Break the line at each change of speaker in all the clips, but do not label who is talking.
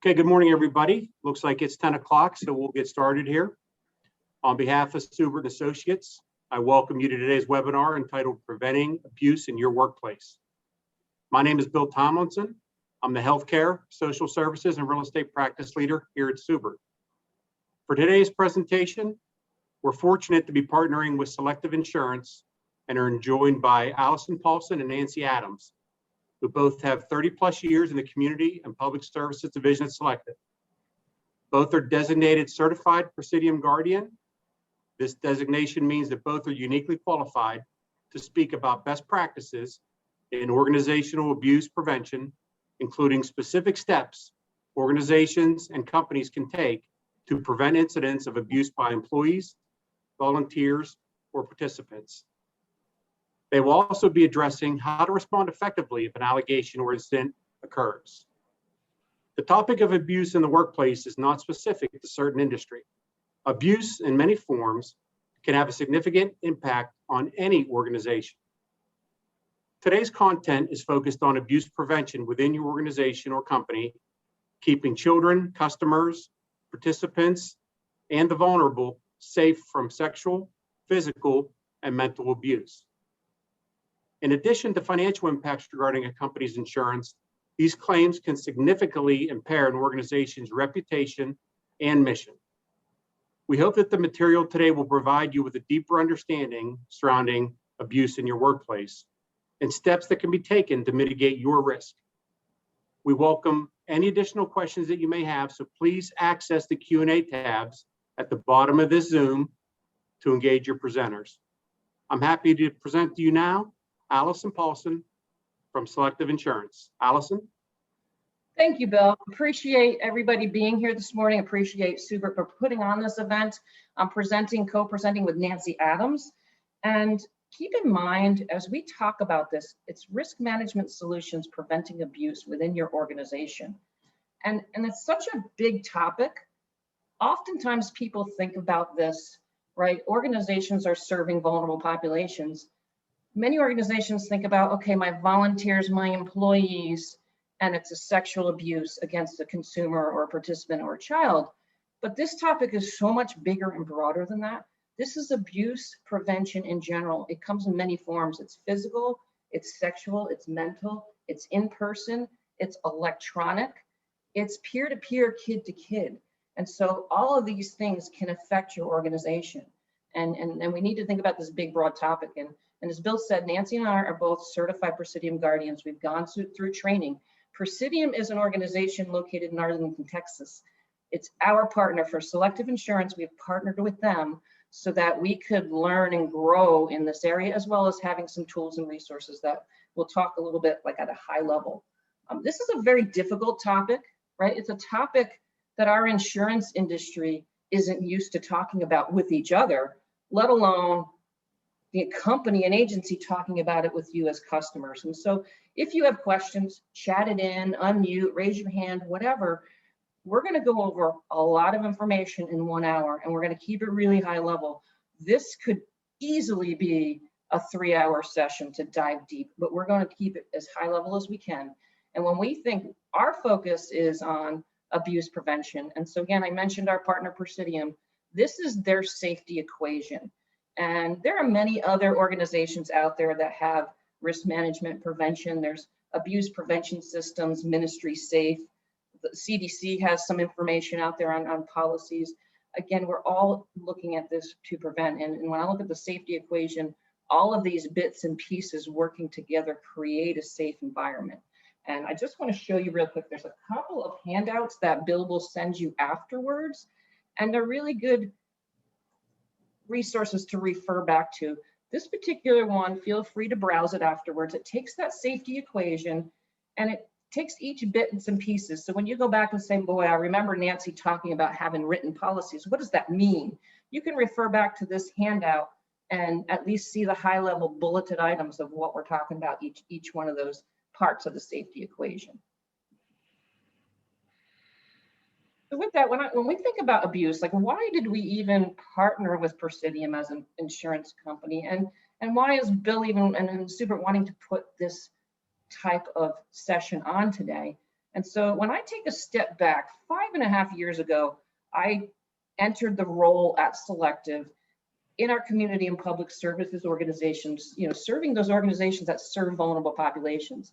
Okay, good morning, everybody. Looks like it's 10 o'clock, so we'll get started here. On behalf of Seubert Associates, I welcome you to today's webinar entitled Preventing Abuse in Your Workplace. My name is Bill Tomlinson. I'm the Healthcare, Social Services, and Real Estate Practice Leader here at Seubert. For today's presentation, we're fortunate to be partnering with Selective Insurance and are joined by Allison Paulson and Nancy Adams, who both have 30+ years in the Community and Public Services Division at Selective. Both are designated Certified PRAESIDIUM Guardian. This designation means that both are uniquely qualified to speak about best practices in organizational abuse prevention, including specific steps organizations and companies can take to prevent incidents of abuse by employees, volunteers, or participants. They will also be addressing how to respond effectively if an allegation or incident occurs. The topic of abuse in the workplace is not specific to certain industry. Abuse in many forms can have a significant impact on any organization. Today's content is focused on abuse prevention within your organization or company, keeping children, customers, participants, and the vulnerable safe from sexual, physical, and mental abuse. In addition to financial impacts regarding a company's insurance, these claims can significantly impair an organization's reputation and mission. We hope that the material today will provide you with a deeper understanding surrounding abuse in your workplace and steps that can be taken to mitigate your risk. We welcome any additional questions that you may have, so please access the Q&A tabs at the bottom of this Zoom to engage your presenters. I'm happy to present to you now Allison Paulson from Selective Insurance. Allison?
Thank you, Bill. Appreciate everybody being here this morning. Appreciate Seubert for putting on this event. I'm co-presenting with Nancy Adams. And keep in mind, as we talk about this, it's risk management solutions preventing abuse within your organization. And it's such a big topic. Oftentimes people think about this, right? Organizations are serving vulnerable populations. Many organizations think about, okay, my volunteers, my employees, and it's a sexual abuse against a consumer or a participant or a child. But this topic is so much bigger and broader than that. This is abuse prevention in general. It comes in many forms. It's physical, it's sexual, it's mental, it's in-person, it's electronic, it's peer-to-peer, kid-to-kid. And so all of these things can affect your organization. And we need to think about this big, broad topic. And as Bill said, Nancy and I are both certified PRAESIDIUM guardians. We've gone through training. PRAESIDIUM is an organization located in Arlington, Texas. It's our partner for Selective Insurance. We've partnered with them so that we could learn and grow in this area, as well as having some tools and resources that we'll talk a little bit like at a high level. This is a very difficult topic, right? It's a topic that our insurance industry isn't used to talking about with each other, let alone the company and agency talking about it with you as customers. And so if you have questions, chat it in, unmute, raise your hand, whatever. We're going to go over a lot of information in 1 hour, and we're going to keep it really high level. This could easily be a 3-hour session to dive deep, but we're going to keep it as high level as we can. And when we think our focus is on abuse prevention, and so again, I mentioned our partner PRAESIDIUM, this is their safety equation. And there are many other organizations out there that have risk management prevention. There's abuse prevention systems, Ministry Safe. The CDC has some information out there on policies. Again, we're all looking at this to prevent. And when I look at the safety equation, all of these bits and pieces working together create a safe environment. And I just want to show you real quick, there's a couple of handouts that Bill will send you afterwards, and they're really good resources to refer back to. This particular one, feel free to browse it afterwards. It takes that safety equation and it takes each bits and pieces. So when you go back and say, boy, I remember Nancy talking about having written policies, what does that mean? You can refer back to this handout and at least see the high level bulleted items of what we're talking about, each one of those parts of the safety equation. So with that, when we think about abuse, like why did we even partner with PRAESIDIUM as an insurance company? And why is Bill even and Seubert wanting to put this type of session on today? And so when I take a step back, 5.5 years ago, I entered the role at Selective in our community and public services organizations, serving those organizations that serve vulnerable populations.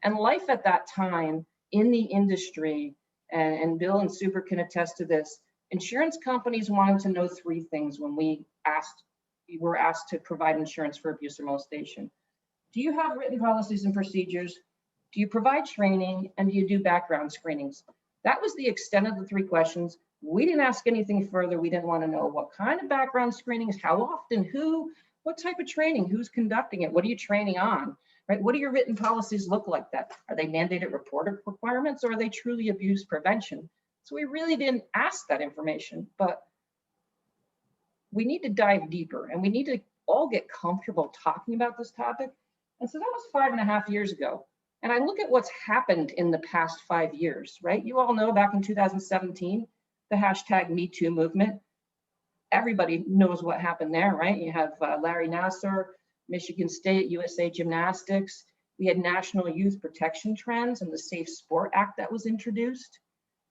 And life at that time in the industry, and Bill and Seubert can attest to this, insurance companies wanted to know three things when we were asked to provide insurance for abuse or molestation. Do you have written policies and procedures? Do you provide training? And do you do background screenings? That was the extent of the three questions. We didn't ask anything further. We didn't want to know what kind of background screenings, how often, who, what type of training, who's conducting it, what are you training on, right? What do your written policies look like that? Are they mandated reporter requirements, or are they truly abuse prevention? So we really didn't ask that information, but we need to dive deeper, and we need to all get comfortable talking about this topic. And so that was 5.5 years ago. And I look at what's happened in the past 5 years, right? You all know back in 2017, the hashtag Me Too movement. Everybody knows what happened there, right? You have Larry Nassar, Michigan State, USA Gymnastics. We had national youth protection trends and the Safe Sport Act that was introduced.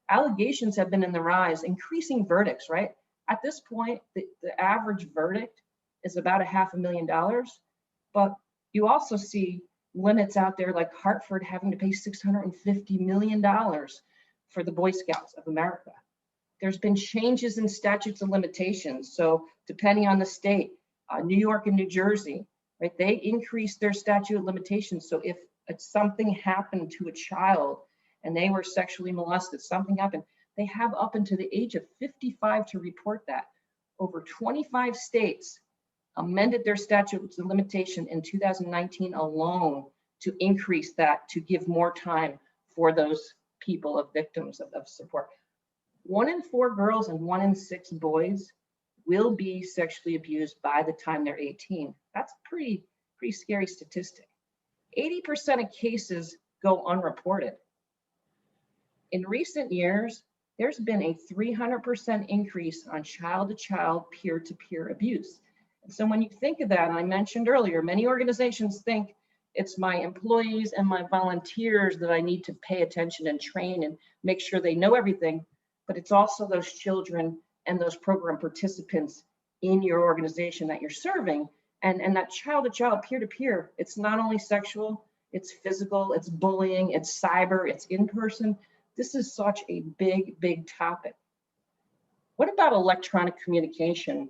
Allegations have been in the rise, increasing verdicts, right? At this point, the average verdict is about $500,000, but you also see limits out there like Hartford having to pay $650 million for the Boy Scouts of America. There's been changes in statutes of limitations. So depending on the state, New York and New Jersey, right, they increased their statute of limitations. So if something happened to a child and they were sexually molested, something happened, they have up until the age of 55 to report that. Over 25 states amended their statutes of limitation in 2019 alone to increase that, to give more time for those people of victims of support. 1 in 4 girls and 1 in 6 boys will be sexually abused by the time they're 18. That's a pretty scary statistic. 80% of cases go unreported. In recent years, there's been a 300% increase on child-to-child, peer-to-peer abuse. And so when you think of that, and I mentioned earlier, many organizations think it's my employees and my volunteers that I need to pay attention and train and make sure they know everything, but it's also those children and those program participants in your organization that you're serving. And that child-to-child, peer-to-peer, it's not only sexual, it's physical, it's bullying, it's cyber, it's in-person. This is such a big topic. What about electronic communication?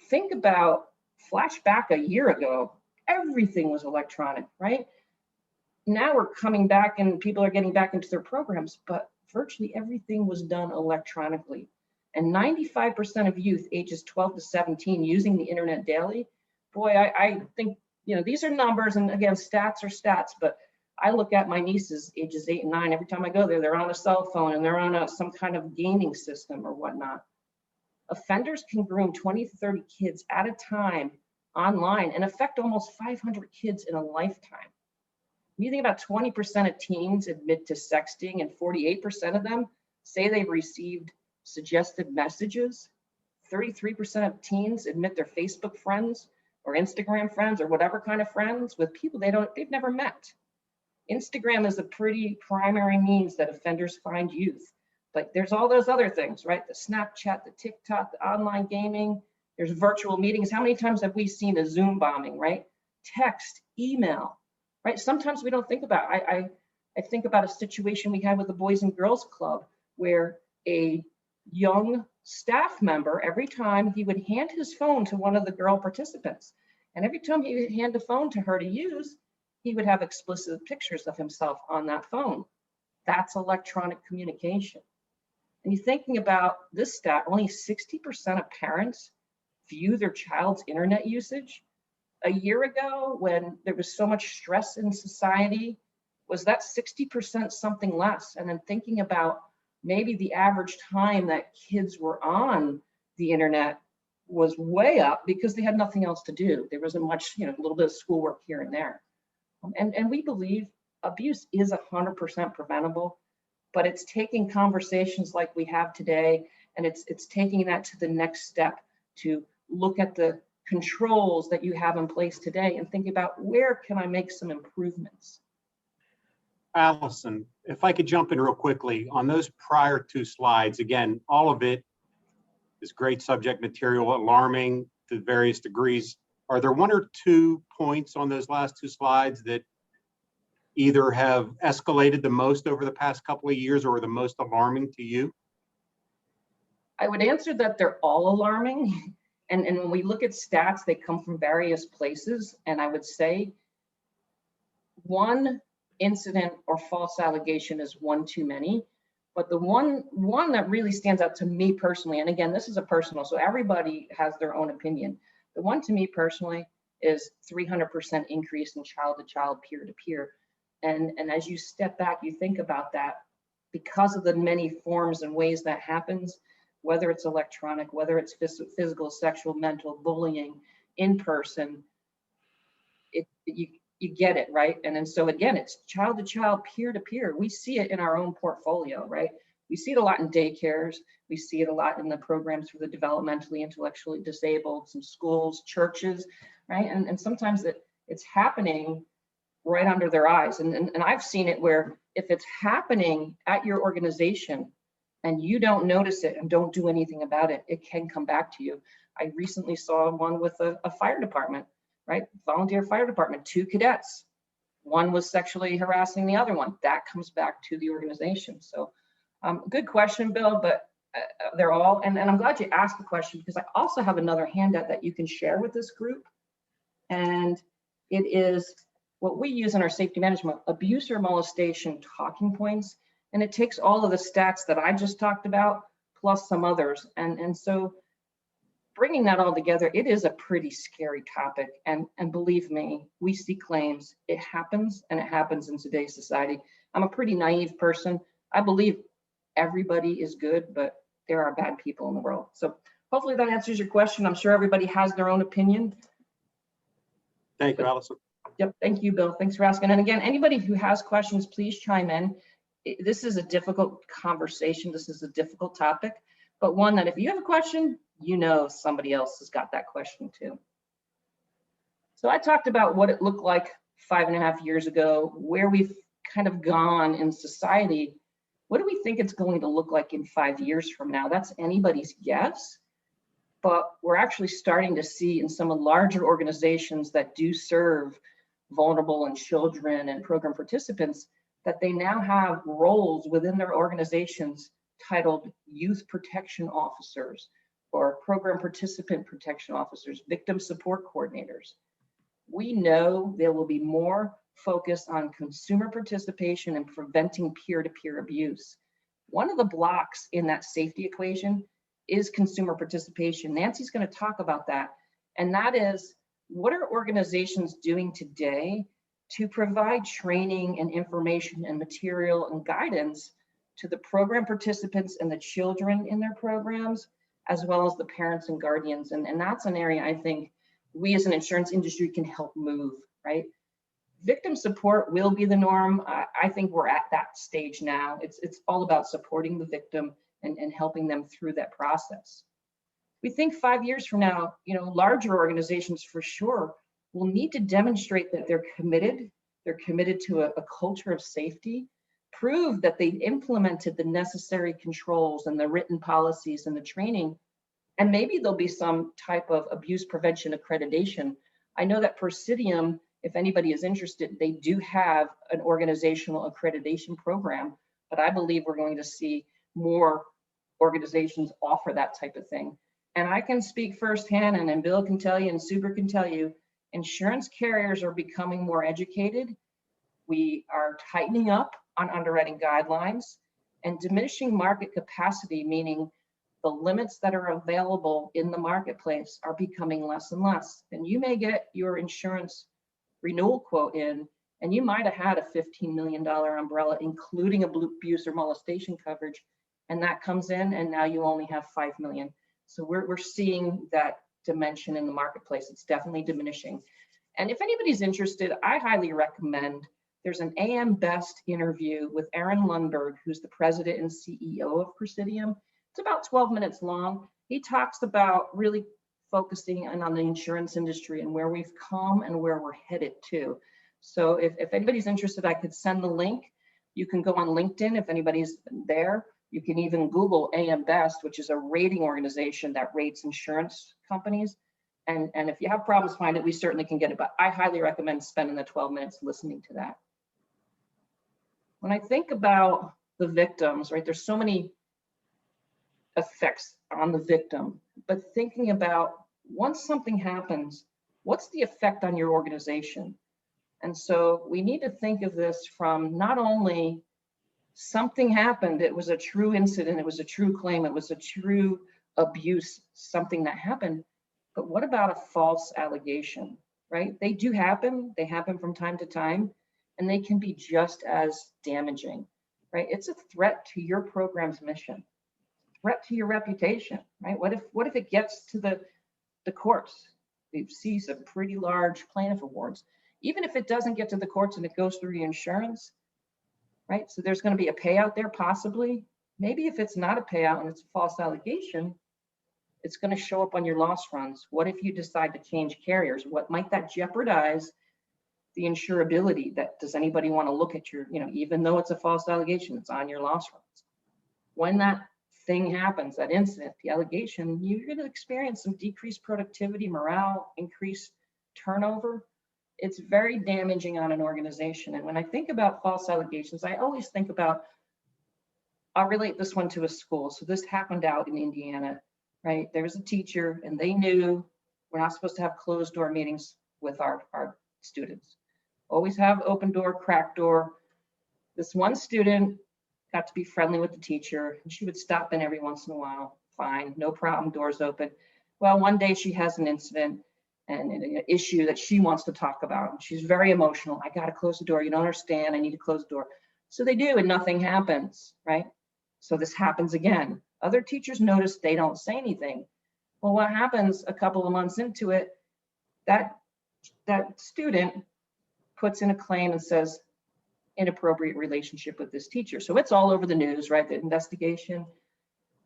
Think about flashback a year ago, everything was electronic, right? Now we're coming back and people are getting back into their programs, but virtually everything was done electronically. And 95% of youth ages 12 to 17 using the internet daily. Boy, I think, these are numbers, and again, stats are stats, but I look at my nieces ages 8 and 9, every time I go there, they're on a cell phone and they're on some kind of gaming system or whatnot. Offenders can groom 20 to 30 kids at a time online and affect almost 500 kids in a lifetime. You think about 20% of teens admit to sexting, and 48% of them say they've received suggested messages. 33% of teens admit they're Facebook friends or Instagram friends or whatever kind of friends with people they've never met. Instagram is a pretty primary means that offenders find youth. But there's all those other things, right? The Snapchat, the TikTok, the online gaming, there's virtual meetings. How many times have we seen a Zoom bombing, right? Text, email, right? Sometimes we don't think about, I think about a situation we had with the Boys and Girls Club where a young staff member, every time he would hand his phone to one of the girl participants, and every time he would hand the phone to her to use, he would have explicit pictures of himself on that phone. That's electronic communication. And you're thinking about this stat, only 60% of parents view their child's internet usage. A year ago, when there was so much stress in society, was that 60% something less? And then thinking about maybe the average time that kids were on the internet was way up because they had nothing else to do. There wasn't much, a little bit of schoolwork here and there. And we believe abuse is 100% preventable, but it's taking conversations like we have today, and it's taking that to the next step to look at the controls that you have in place today and think about where can I make some improvements.
Allison, if I could jump in real quickly on those prior two slides, again, all of it is great subject material, alarming to various degrees. Are there one or two points on those last two slides that either have escalated the most over the past couple of years or are the most alarming to you?
I would answer that they're all alarming. And when we look at stats, they come from various places. And I would say one incident or false allegation is one too many. But the one that really stands out to me personally, and again, this is a personal, so everybody has their own opinion. The one to me personally is 300% increase in child-to-child, peer-to-peer. And as you step back, you think about that, because of the many forms and ways that happens, whether it's electronic, whether it's physical, sexual, mental, bullying, in person, you get it, right? And then so again, it's child-to-child, peer-to-peer. We see it in our own portfolio, right? We see it a lot in daycares. We see it a lot in the programs for the developmentally, intellectually disabled, some schools, churches, right? And sometimes it's happening right under their eyes. And I've seen it where if it's happening at your organization and you don't notice it and don't do anything about it, it can come back to you. I recently saw one with a fire department, right? Volunteer fire department, 2 cadets. One was sexually harassing the other one. That comes back to the organization. So good question, Bill, but they're all, and I'm glad you asked the question because I also have another handout that you can share with this group. And it is what we use in our safety management, abuse or molestation talking points. And it takes all of the stats that I just talked about, plus some others. And so bringing that all together, it is a pretty scary topic. And believe me, we see claims, it happens, and it happens in today's society. I'm a pretty naive person. I believe everybody is good, but there are bad people in the world. So hopefully that answers your question. I'm sure everybody has their own opinion.
Thank you, Allison.
Yep, thank you, Bill. Thanks for asking. And again, anybody who has questions, please chime in. This is a difficult conversation. This is a difficult topic, but one that if you have a question, you know somebody else has got that question too. So I talked about what it looked like 5.5 years ago, where we've kind of gone in society. What do we think it's going to look like in 5 years from now? That's anybody's guess, but we're actually starting to see in some of the larger organizations that do serve vulnerable and children and program participants that they now have roles within their organizations titled youth protection officers or program participant protection officers, victim support coordinators. We know there will be more focus on consumer participation and preventing peer-to-peer abuse. One of the blocks in that safety equation is consumer participation. Nancy's going to talk about that. And that is, what are organizations doing today to provide training and information and material and guidance to the program participants and the children in their programs, as well as the parents and guardians. And that's an area I think we as an insurance industry can help move, right? Victim support will be the norm. I think we're at that stage now. It's all about supporting the victim and helping them through that process. We think 5 years from now, larger organizations for sure will need to demonstrate that they're committed to a culture of safety, prove that they've implemented the necessary controls and the written policies and the training, and maybe there'll be some type of abuse prevention accreditation. I know that PRAESIDIUM, if anybody is interested, they do have an organizational accreditation program, but I believe we're going to see more organizations offer that type of thing. And I can speak firsthand, and then Bill can tell you, and Seubert can tell you, insurance carriers are becoming more educated. We are tightening up on underwriting guidelines and diminishing market capacity, meaning the limits that are available in the marketplace are becoming less and less. And you may get your insurance renewal quote in, and you might have had a $15 million umbrella, including abuse or molestation coverage, and that comes in, and now you only have 5 million. So we're seeing that dimension in the marketplace. It's definitely diminishing. And if anybody's interested, I highly recommend, there's an AM Best interview with Aaron Lundberg, who's the president and CEO of PRAESIDIUM. It's about 12 minutes long. He talks about really focusing on the insurance industry and where we've come and where we're headed to. So if anybody's interested, I could send the link. You can go on LinkedIn if anybody's there. You can even Google AM Best, which is a rating organization that rates insurance companies. And if you have problems find it, we certainly can get it, but I highly recommend spending the 12 minutes listening to that. When I think about the victims, right, there's so many effects on the victim, but thinking about once something happens, what's the effect on your organization? And so we need to think of this from not only something happened, it was a true incident, it was a true claim, it was a true abuse, something that happened, but what about a false allegation, right? They do happen, they happen from time to time, and they can be just as damaging, right? It's a threat to your program's mission, threat to your reputation, right? What if it gets to the courts? We see some pretty large plaintiff awards. Even if it doesn't get to the courts and it goes through your insurance, right? So there's going to be a payout there possibly. Maybe if it's not a payout and it's a false allegation, it's going to show up on your loss runs. What if you decide to change carriers? What might that jeopardize the insurability? That does anybody want to look at your, even though it's a false allegation, it's on your loss runs. When that thing happens, that incident, the allegation, you're going to experience some decreased productivity, morale, increased turnover. It's very damaging on an organization. And when I think about false allegations, I always think about, I'll relate this one to a school. So this happened out in Indiana, right? There was a teacher and they knew we're not supposed to have closed door meetings with our students. Always have open door, crack door. This one student got to be friendly with the teacher and she would stop in every once in a while. Fine, no problem, doors open. Well, one day she has an incident and an issue that she wants to talk about. She's very emotional. I got to close the door. You don't understand. I need to close the door. So they do, and nothing happens, right? So this happens again. Other teachers notice, they don't say anything. Well, what happens a couple of months into it, that student puts in a claim and says, inappropriate relationship with this teacher. So it's all over the news, right? The investigation.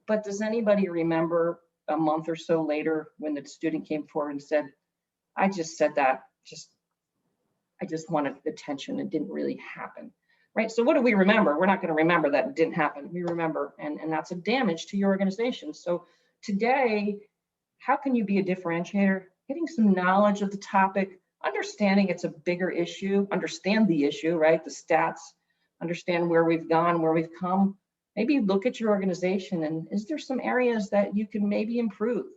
But does anybody remember a month or so later when the student came forward and said, I just said that, I just wanted attention. It didn't really happen, right? So what do we remember? We're not going to remember that it didn't happen. We remember, and that's a damage to your organization. So today, how can you be a differentiator? Getting some knowledge of the topic, understanding it's a bigger issue, understand the issue, right? The stats, understand where we've gone, where we've come. Maybe look at your organization and is there some areas that you can maybe improve?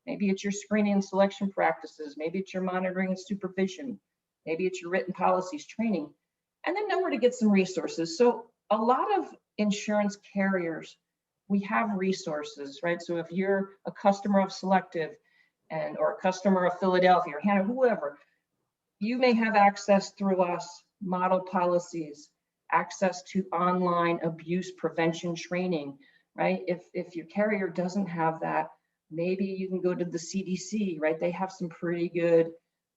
Maybe it's your screening and selection practices. Maybe it's your monitoring and supervision. Maybe it's your written policies, training, and then know where to get some resources. So a lot of insurance carriers, we have resources, right? So if you're a customer of Selective or a customer of Philadelphia or Hannah, whoever, you may have access through us, model policies, access to online abuse prevention training, right? If your carrier doesn't have that, maybe you can go to the CDC, right? They have some pretty good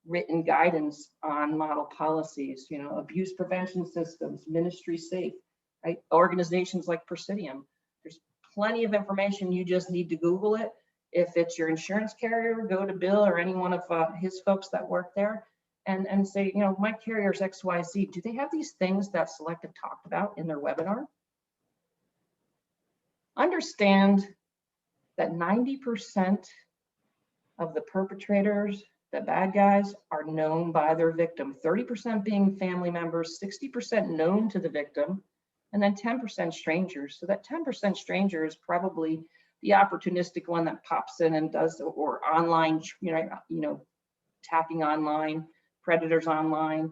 written guidance on model policies, abuse prevention systems, ministry safe, right? Organizations like PRAESIDIUM. There's plenty of information. You just need to Google it. If it's your insurance carrier, go to Bill or any one of his folks that work there and say, my carrier's XYZ. Do they have these things that Selective talked about in their webinar? Understand that 90% of the perpetrators, the bad guys, are known by their victim, 30% being family members, 60% known to the victim, and then 10% strangers. So that 10% stranger is probably the opportunistic one that pops in and does, or online, attacking online, predators online.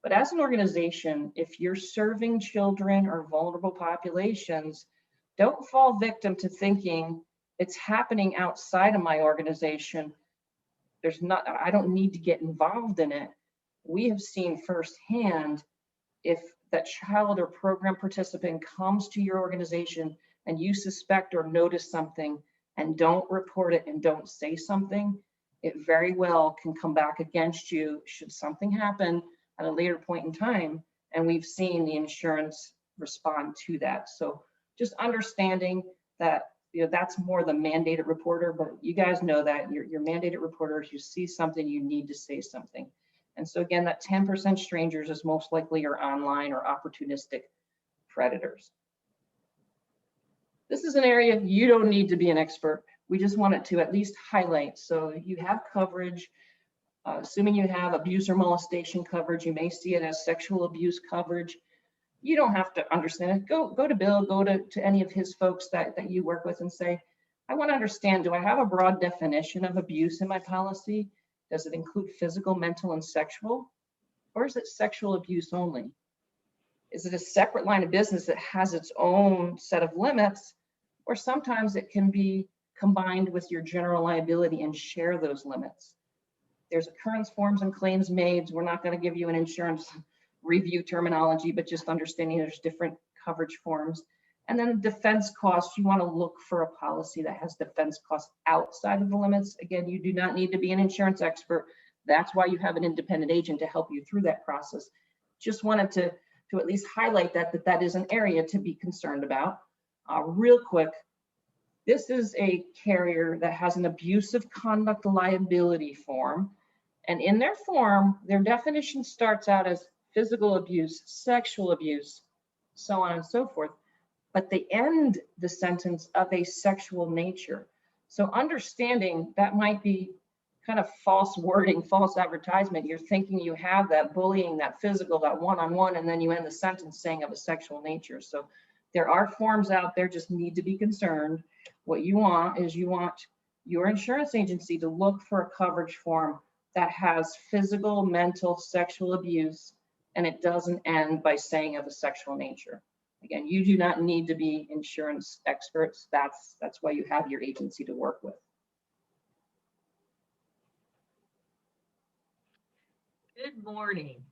But as an organization, if you're serving children or vulnerable populations, don't fall victim to thinking it's happening outside of my organization. I don't need to get involved in it. We have seen firsthand, if that child or program participant comes to your organization and you suspect or notice something and don't report it and don't say something, it very well can come back against you should something happen at a later point in time. And we've seen the insurance respond to that. So just understanding that that's more the mandated reporter, but you guys know that your mandated reporters, you see something, you need to say something. And so again, that 10% strangers is most likely your online or opportunistic predators. This is an area you don't need to be an expert. We just wanted to at least highlight. So you have coverage, assuming you have abuse or molestation coverage, you may see it as sexual abuse coverage. You don't have to understand it. Go to Bill, go to any of his folks that you work with and say, I want to understand, do I have a broad definition of abuse in my policy? Does it include physical, mental, and sexual? Or is it sexual abuse only? Is it a separate line of business that has its own set of limits? Or sometimes it can be combined with your general liability and share those limits. There's occurrence forms and claims made. We're not going to give you an insurance review terminology, but just understanding there's different coverage forms. And then defense costs, you want to look for a policy that has defense costs outside of the limits. Again, you do not need to be an insurance expert. That's why you have an independent agent to help you through that process. Just wanted to at least highlight that is an area to be concerned about. Real quick, this is a carrier that has an abusive conduct liability form. And in their form, their definition starts out as physical abuse, sexual abuse, so on and so forth. But they end the sentence of a sexual nature. So understanding that might be kind of false wording, false advertisement. You're thinking you have that bullying, that physical, that one-on-one, and then you end the sentence saying of a sexual nature. So there are forms out there, just need to be concerned. What you want is you want your insurance agency to look for a coverage form that has physical, mental, sexual abuse, and it doesn't end by saying of a sexual nature. Again, you do not need to be insurance experts. That's why you have your agency to work with.
Good morning.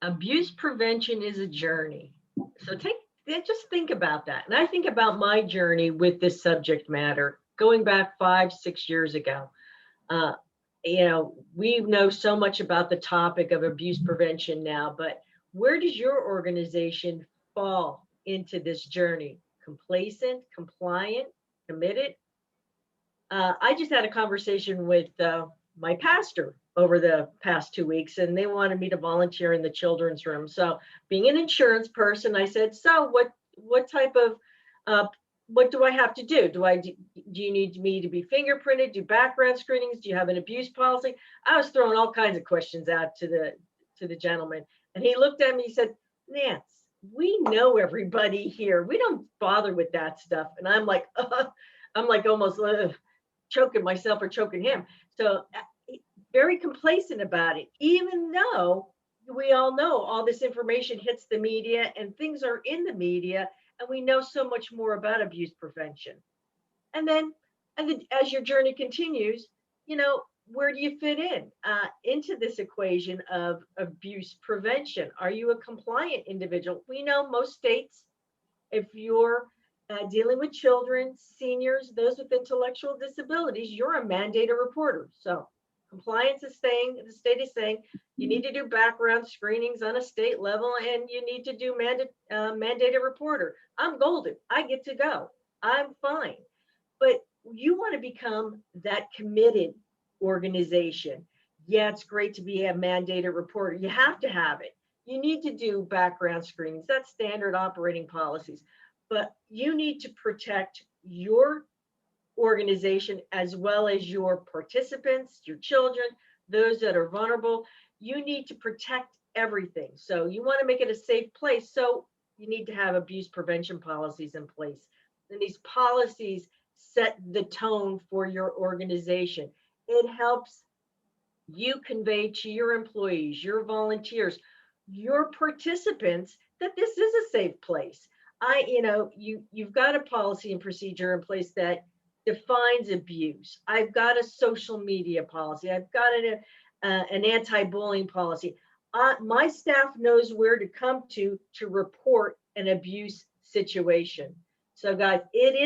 Abuse prevention is a journey. So just think about that. And I think about my journey with this subject matter going back 5-6 years ago. We know so much about the topic of abuse prevention now, but where does your organization fall into this journey? Complacent, compliant, committed? I just had a conversation with my pastor over the past 2 weeks, and they wanted me to volunteer in the children's room. So being an insurance person, I said, so what type of, what do I have to do? Do you need me to be fingerprinted, do background screenings? Do you have an abuse policy? I was throwing all kinds of questions out to the gentleman. And he looked at me, he said, Nance, we know everybody here. We don't bother with that stuff. And I'm like almost choking myself or choking him. So very complacent about it, even though we all know all this information hits the media and things are in the media, and we know so much more about abuse prevention. And then as your journey continues, where do you fit into this equation of abuse prevention? Are you a compliant individual? We know most states, if you're dealing with children, seniors, those with intellectual disabilities, you're a mandated reporter. So compliance is saying, the state is saying, you need to do background screenings on a state level, and you need to do mandated reporter. I'm golden. I get to go. I'm fine. But you want to become that committed organization. Yeah, it's great to be a mandated reporter. You have to have it. You need to do background screenings. That's standard operating policies. But you need to protect your organization as well as your participants, your children, those that are vulnerable. You need to protect everything. So you want to make it a safe place. So you need to have abuse prevention policies in place. And these policies set the tone for your organization. It helps you convey to your employees, your volunteers, your participants that this is a safe place. You've got a policy and procedure in place that defines abuse. I've got a social media policy. I've got an anti-bullying policy. My staff knows where to come to report an abuse situation. So guys, it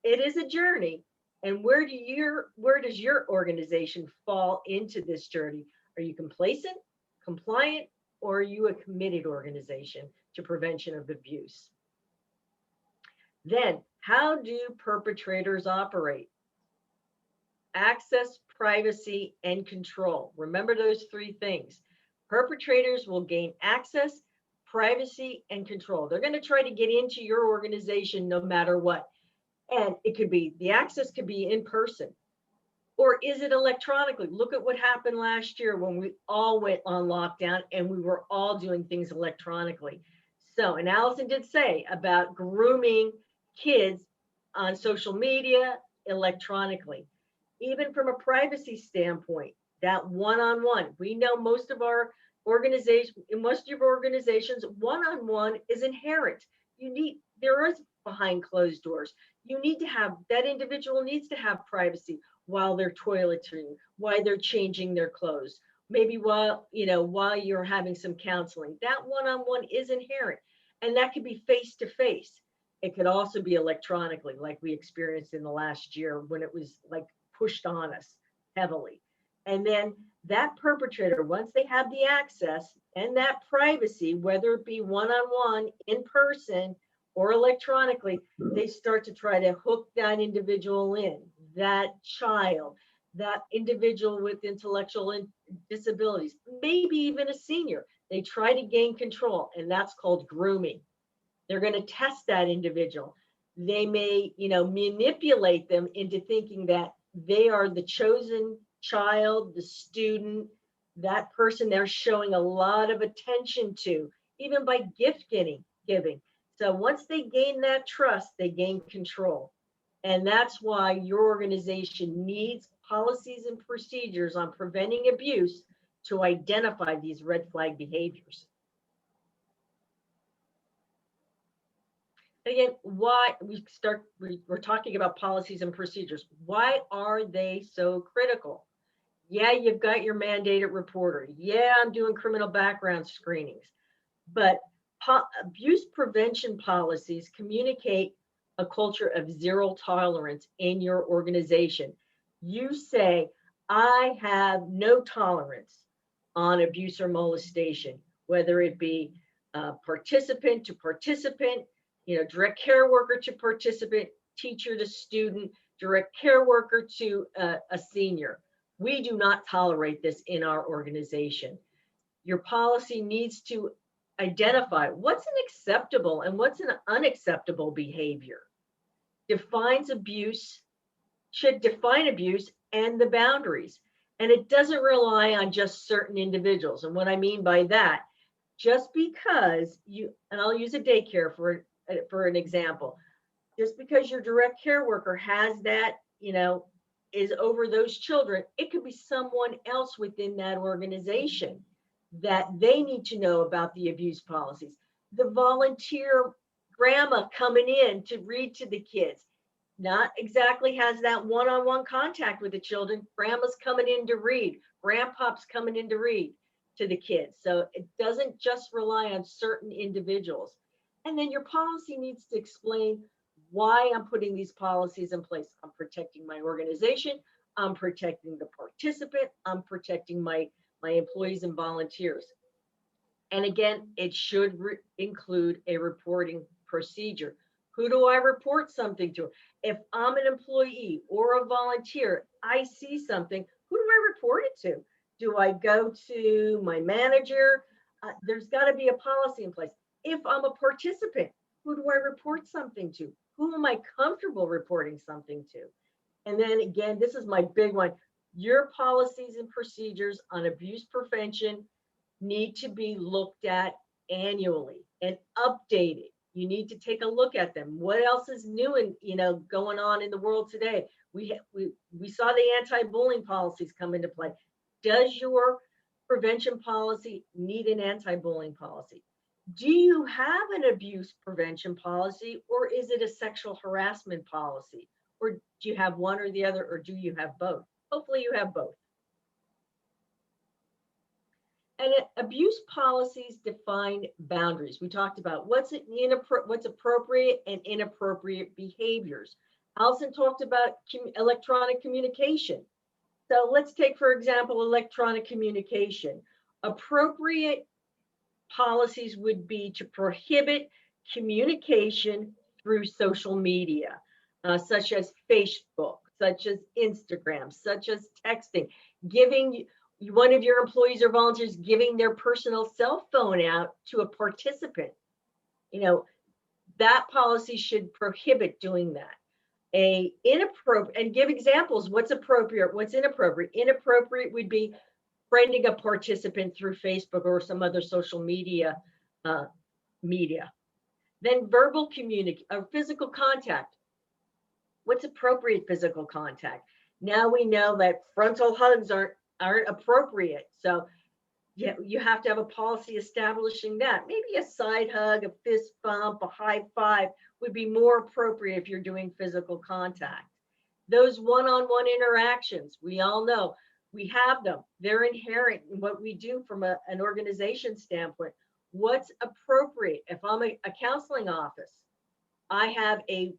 is a journey. And where does your organization fall into this journey? Are you complacent, compliant, or are you a committed organization to prevention of abuse? Then, how do perpetrators operate? Access, privacy, and control. Remember those three things. Perpetrators will gain access, privacy and control. They're going to try to get into your organization no matter what. And it could be, the access could be in person. Or is it electronically? Look at what happened last year when we all went on lockdown and we were all doing things electronically. So, and Allison did say about grooming kids on social media electronically. Even from a privacy standpoint, that one-on-one, we know most of our organizations, in most of your organizations, one-on-one is inherent. There is behind closed doors. You need to have, that individual needs to have privacy while they're toileting, while they're changing their clothes, maybe while you're having some counseling. That one-on-one is inherent, and that could be face-to-face. It could also be electronically, like we experienced in the last year when it was like pushed on us heavily. And then that perpetrator, once they have the access and that privacy, whether it be one-on-one, in person, or electronically, they start to try to hook that individual in, that child, that individual with intellectual disabilities, maybe even a senior. They try to gain control, and that's called grooming. They're going to test that individual. They may, manipulate them into thinking that they are the chosen child, the student, that person they're showing a lot of attention to, even by gift giving. So once they gain that trust, they gain control. And that's why your organization needs policies and procedures on preventing abuse to identify these red flag behaviors. Again, why we're talking about policies and procedures. Why are they so critical? Yeah, you've got your mandated reporter. Yeah, I'm doing criminal background screenings. But abuse prevention policies communicate a culture of zero tolerance in your organization. You say, I have no tolerance on abuse or molestation, whether it be participant to participant, direct care worker to participant, teacher to student, direct care worker to a senior. We do not tolerate this in our organization. Your policy needs to identify what's an acceptable and what's an unacceptable behavior. Should define abuse and the boundaries. And it doesn't rely on just certain individuals. And what I mean by that, just because and I'll use a daycare for an example, just because your direct care worker has that, is over those children, it could be someone else within that organization that they need to know about the abuse policies. The volunteer grandma coming in to read to the kids, not exactly has that one-on-one contact with the children. Grandma's coming in to read, grandpa's coming in to read to the kids. So it doesn't just rely on certain individuals. And then your policy needs to explain why I'm putting these policies in place. I'm protecting my organization, I'm protecting the participant, I'm protecting my employees and volunteers. And again, it should include a reporting procedure. Who do I report something to? If I'm an employee or a volunteer, I see something, who do I report it to? Do I go to my manager? There's got to be a policy in place. If I'm a participant, who do I report something to? Who am I comfortable reporting something to? And then again, this is my big one. Your policies and procedures on abuse prevention need to be looked at annually and updated. You need to take a look at them. What else is new and going on in the world today? We saw the anti-bullying policies come into play. Does your prevention policy need an anti-bullying policy? Do you have an abuse prevention policy, or is it a sexual harassment policy? Or do you have one or the other, or do you have both? Hopefully you have both. And abuse policies define boundaries. We talked about what's appropriate and inappropriate behaviors. Allison talked about electronic communication. So let's take, for example, electronic communication. Appropriate policies would be to prohibit communication through social media, such as Facebook, such as Instagram, such as texting, giving one of your employees or volunteers giving their personal cell phone out to a participant. That policy should prohibit doing that. And give examples, what's appropriate, what's inappropriate. Inappropriate would be friending a participant through Facebook or some other social media. Then verbal physical contact. What's appropriate physical contact? Now we know that frontal hugs aren't appropriate. So yeah, you have to have a policy establishing that. Maybe a side hug, a fist bump, a high five would be more appropriate if you're doing physical contact. Those one-on-one interactions, we all know, we have them. They're inherent in what we do from an organization standpoint. What's appropriate? If I'm a counseling office, I have a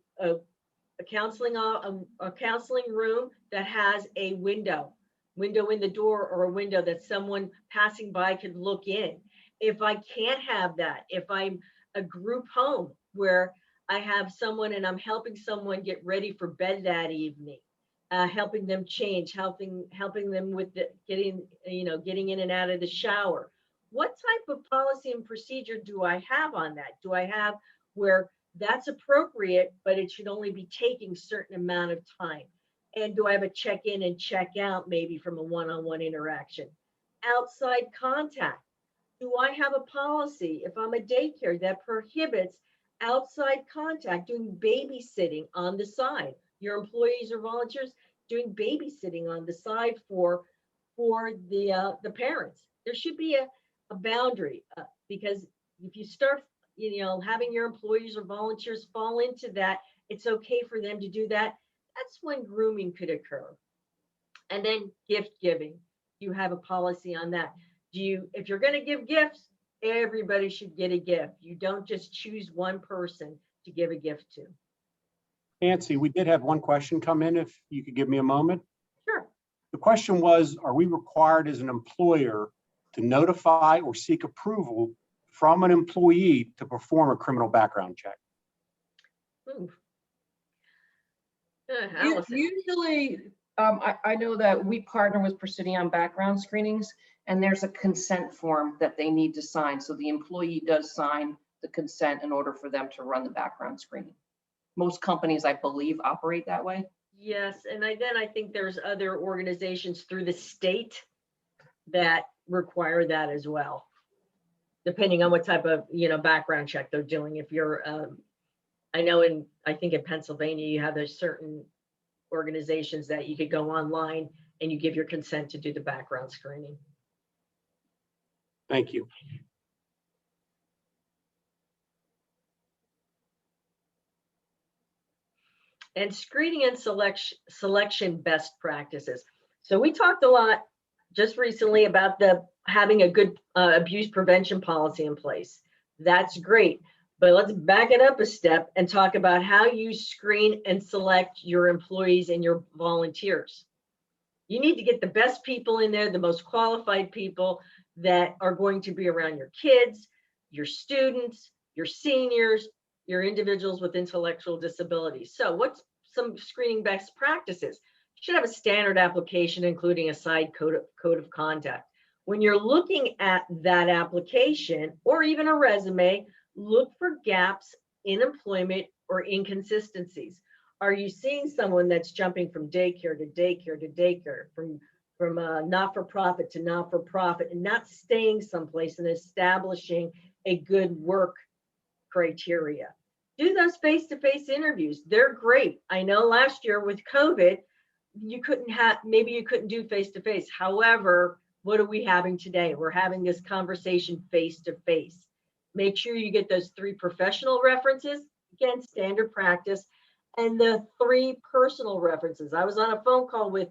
counseling room that has a window in the door, or a window that someone passing by could look in. If I can't have that, if I'm a group home where I have someone and I'm helping someone get ready for bed that evening, helping them change, helping them with getting in and out of the shower. What type of policy and procedure do I have on that? Do I have where that's appropriate, but it should only be taking a certain amount of time? And do I have a check-in and check-out maybe from a one-on-one interaction? Outside contact. Do I have a policy, if I'm a daycare, that prohibits outside contact, doing babysitting on the side? Your employees or volunteers doing babysitting on the side for the parents. There should be a boundary, because if you start having your employees or volunteers fall into that, it's okay for them to do that. That's when grooming could occur. And then gift giving. You have a policy on that. If you're going to give gifts, everybody should get a gift. You don't just choose one person to give a gift to.
Nancy, we did have one question come in, if you could give me a moment.
Sure.
The question was, are we required as an employer to notify or seek approval from an employee to perform a criminal background check?
Usually, I know that we partner with PRAESIDIUM background screenings, and there's a consent form that they need to sign. So the employee does sign the consent in order for them to run the background screening. Most companies, I believe, operate that way.
Yes, and then I think there's other organizations through the state that require that as well, depending on what type of background check they're doing. If you're I think in Pennsylvania, you have those certain organizations that you could go online and you give your consent to do the background screening.
Thank you.
And screening and selection best practices. So we talked a lot just recently about having a good abuse prevention policy in place. That's great. But let's back it up a step and talk about how you screen and select your employees and your volunteers. You need to get the best people in there, the most qualified people that are going to be around your kids, your students, your seniors, your individuals with intellectual disabilities. So what's some screening best practices? You should have a standard application, including a side code of conduct. When you're looking at that application or even a resume, look for gaps in employment or inconsistencies. Are you seeing someone that's jumping from daycare to daycare to daycare, from not-for-profit to not-for-profit, and not staying someplace and establishing a good work criteria? Do those face-to-face interviews. They're great. I know last year with COVID, maybe you couldn't do face-to-face. However, what are we having today? We're having this conversation face-to-face. Make sure you get those 3 professional references, again, standard practice, and the 3 personal references. I was on a phone call with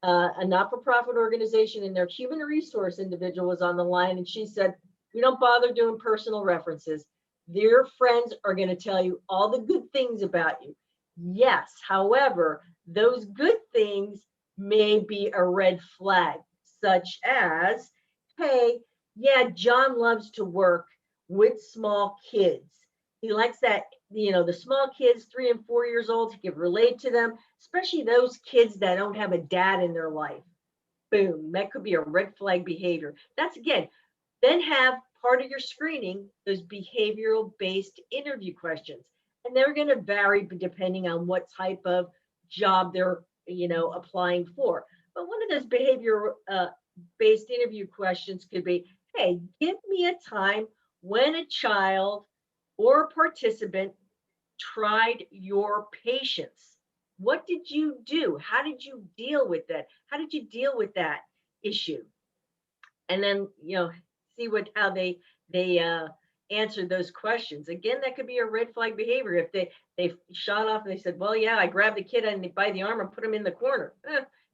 a not-for-profit organization, and their human resource individual was on the line, and she said, we don't bother doing personal references. Their friends are going to tell you all the good things about you. Yes, however, those good things may be a red flag, such as, hey, yeah, John loves to work with small kids. He likes that, the small kids, 3 and 4 years old, he can relate to them, especially those kids that don't have a dad in their life. boom, that could be a red flag behavior. That's again, then have part of your screening, those behavioral based interview questions. And they're going to vary depending on what type of job they're, applying for. But one of those behavior based interview questions could be, hey, give me a time when a child or a participant tried your patience. What did you do? How did you deal with that? How did you deal with that issue? And then, see how they answer those questions. Again, that could be a red flag behavior. If they shot off and they said, well, yeah, I grabbed the kid by the arm and put him in the corner.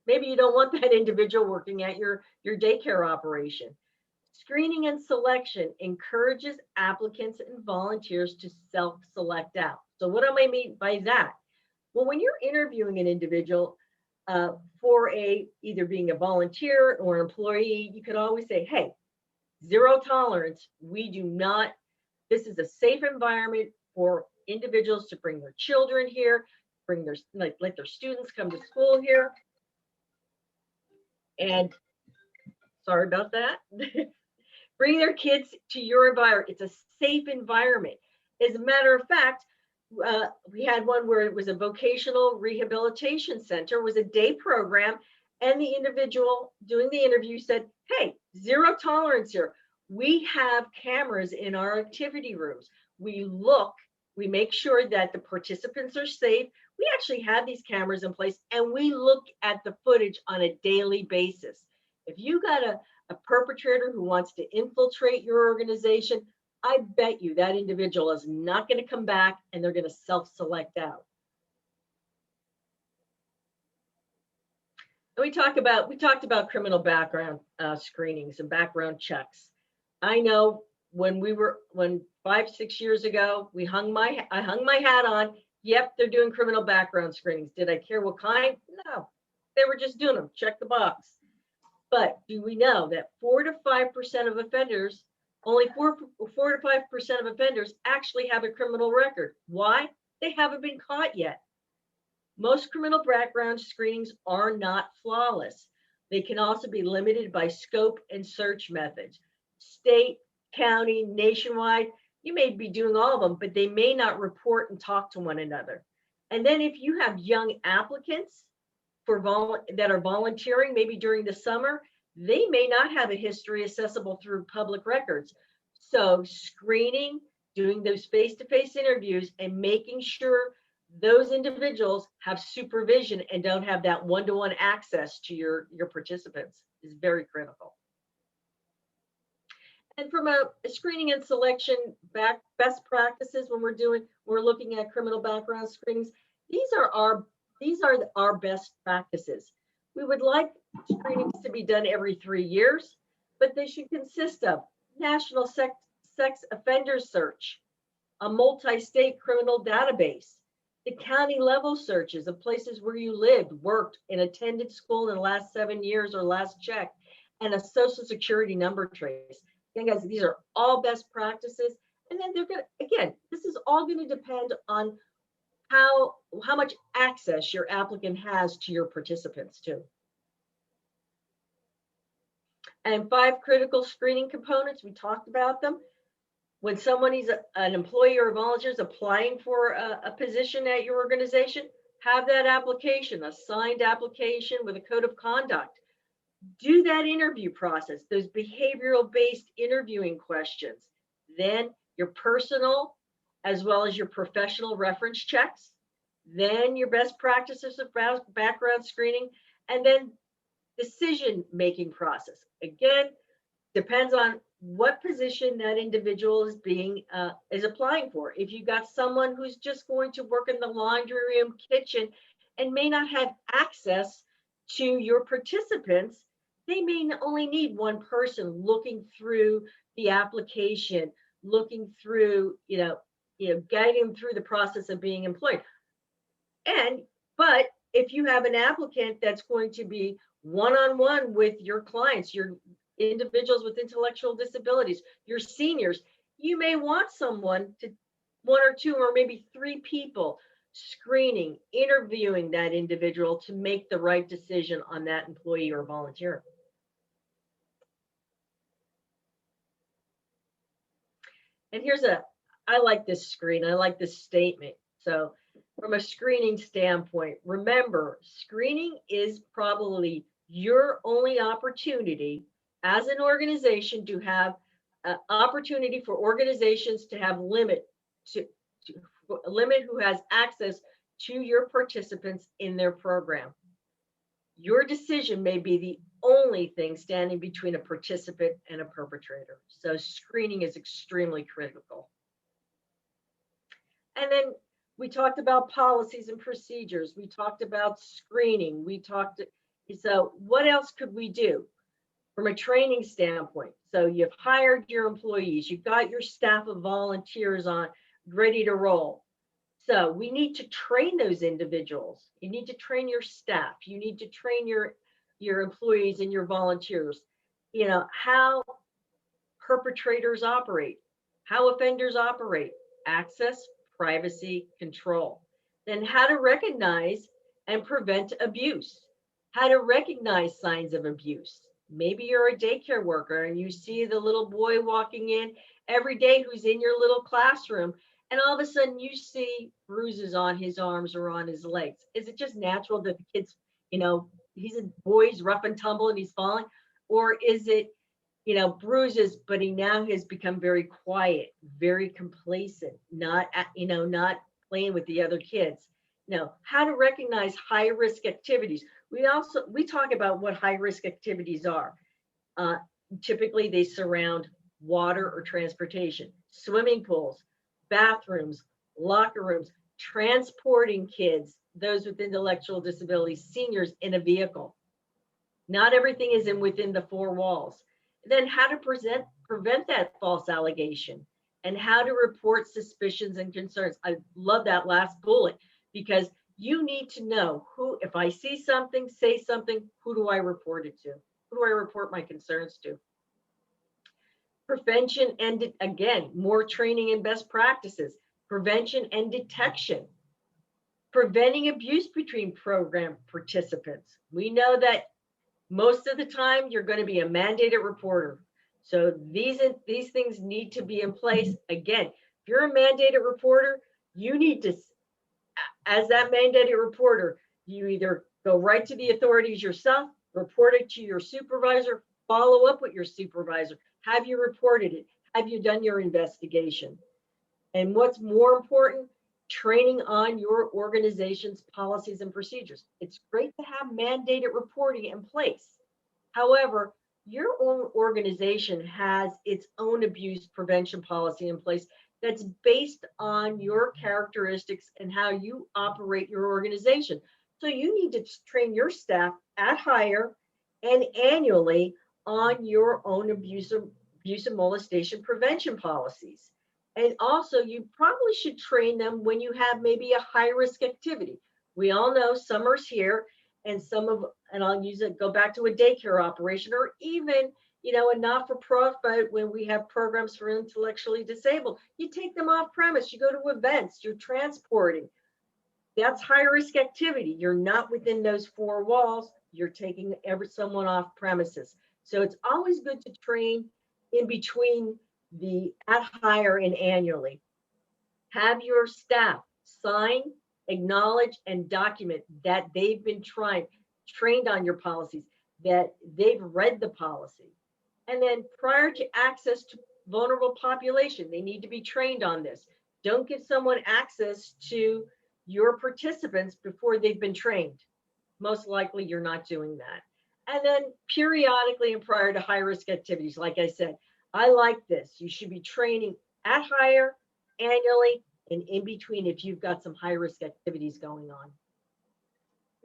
Maybe you don't want that individual working at your daycare operation. Screening and selection encourages applicants and volunteers to self-select out. So what do I mean by that? Well, when you're interviewing an individual for either being a volunteer or an employee, you could always say, hey, zero tolerance. This is a safe environment for individuals to bring their children here, let their students come to school here. And sorry about that. Bring their kids to your environment. It's a safe environment. As a matter of fact, we had one where it was a vocational rehabilitation center, was a day program, and the individual doing the interview said, hey, zero tolerance here. We have cameras in our activity rooms. We make sure that the participants are safe. We actually have these cameras in place, and we look at the footage on a daily basis. If you got a perpetrator who wants to infiltrate your organization, I bet you that individual is not going to come back, and they're going to self-select out. And we talked about criminal background screenings and background checks. I know when 5-6 years ago, I hung my hat on. Yep, they're doing criminal background screenings. Did I care what kind? No, they were just doing them. Check the box. But do we know that 4 to 5% of offenders, only 4 to 5% of offenders actually have a criminal record? Why? They haven't been caught yet. Most criminal background screenings are not flawless. They can also be limited by scope and search methods. State, county, nationwide, you may be doing all of them, but they may not report and talk to one another. And then if you have young applicants that are volunteering, maybe during the summer, they may not have a history accessible through public records. So screening, doing those face-to-face interviews, and making sure those individuals have supervision and don't have that one-to-one access to your participants is very critical. And from a screening and selection best practices, when we're looking at criminal background screenings, these are our best practices. We would like screenings to be done every 3 years, but they should consist of national sex offender search, a multi-state criminal database, the county level searches of places where you lived, worked, and attended school in the last 7 years or last check, and a social security number trace. Again, guys, these are all best practices. And then this is all going to depend on how much access your applicant has to your participants too. And 5 critical screening components, we talked about them. When somebody's an employee or a volunteer is applying for a position at your organization, have that application, a signed application with a code of conduct. Do that interview process, those behavioral-based interviewing questions. Then your personal as well as your professional reference checks. Then your best practices of background screening, and then decision-making process. Again, depends on what position that individual is applying for. If you got someone who's just going to work in the laundry room, kitchen, and may not have access to your participants, they may only need one person looking through the application, looking through, guiding them through the process of being employed. But if you have an applicant that's going to be one-on-one with your clients, your individuals with intellectual disabilities, your seniors, you may want one or two, or maybe 3 people screening, interviewing that individual to make the right decision on that employee or volunteer. And I like this screen, I like this statement. So from a screening standpoint, remember, screening is probably your only opportunity as an organization to have an opportunity for organizations to have limit who has access to your participants in their program. Your decision may be the only thing standing between a participant and a perpetrator. So screening is extremely critical. And then we talked about policies and procedures. We talked about screening. So what else could we do from a training standpoint? So you've hired your employees, you've got your staff of volunteers on ready to roll. So we need to train those individuals. You need to train your staff. You need to train your employees and your volunteers, how perpetrators operate, how offenders operate, access, privacy, control. Then how to recognize and prevent abuse, how to recognize signs of abuse. Maybe you're a daycare worker and you see the little boy walking in every day who's in your little classroom, and all of a sudden you see bruises on his arms or on his legs. Is it just natural that the kid's, he's a boy, he's rough and tumble and he's falling? Or is it, bruises, but he now has become very quiet, very complacent, not playing with the other kids? How to recognize high risk activities. We talk about what high risk activities are. Typically they surround water or transportation, swimming pools, bathrooms, locker rooms, transporting kids, those with intellectual disabilities, seniors in a vehicle. Not everything is within the four walls. Then how to prevent that false allegation and how to report suspicions and concerns. I love that last bullet, because you need to know who, if I see something, say something, who do I report it to? Who do I report my concerns to? Prevention and, again, more training and best practices. Prevention and detection. Preventing abuse between program participants. We know that most of the time you're going to be a mandated reporter. So these things need to be in place. Again, if you're a mandated reporter, you need to, as that mandated reporter, you either go right to the authorities yourself, report it to your supervisor, follow up with your supervisor. Have you reported it? Have you done your investigation? And what's more important, training on your organization's policies and procedures. It's great to have mandated reporting in place. However, your own organization has its own abuse prevention policy in place that's based on your characteristics and how you operate your organization. So you need to train your staff at hire and annually on your own abuse and molestation prevention policies. And also, you probably should train them when you have maybe a high risk activity. We all know summer's here, and I'll use it, go back to a daycare operation, or even, a not-for-profit when we have programs for intellectually disabled. You take them off premise, you go to events, you're transporting. That's high risk activity. You're not within those four walls. You're taking someone off premises. So it's always good to train in between the at hire and annually. Have your staff sign, acknowledge, and document that they've been trained on your policies, that they've read the policy. And then prior to access to vulnerable population, they need to be trained on this. Don't give someone access to your participants before they've been trained. Most likely you're not doing that. And then periodically and prior to high risk activities, like I said, I like this. You should be training at hire, annually, and in between if you've got some high risk activities going on.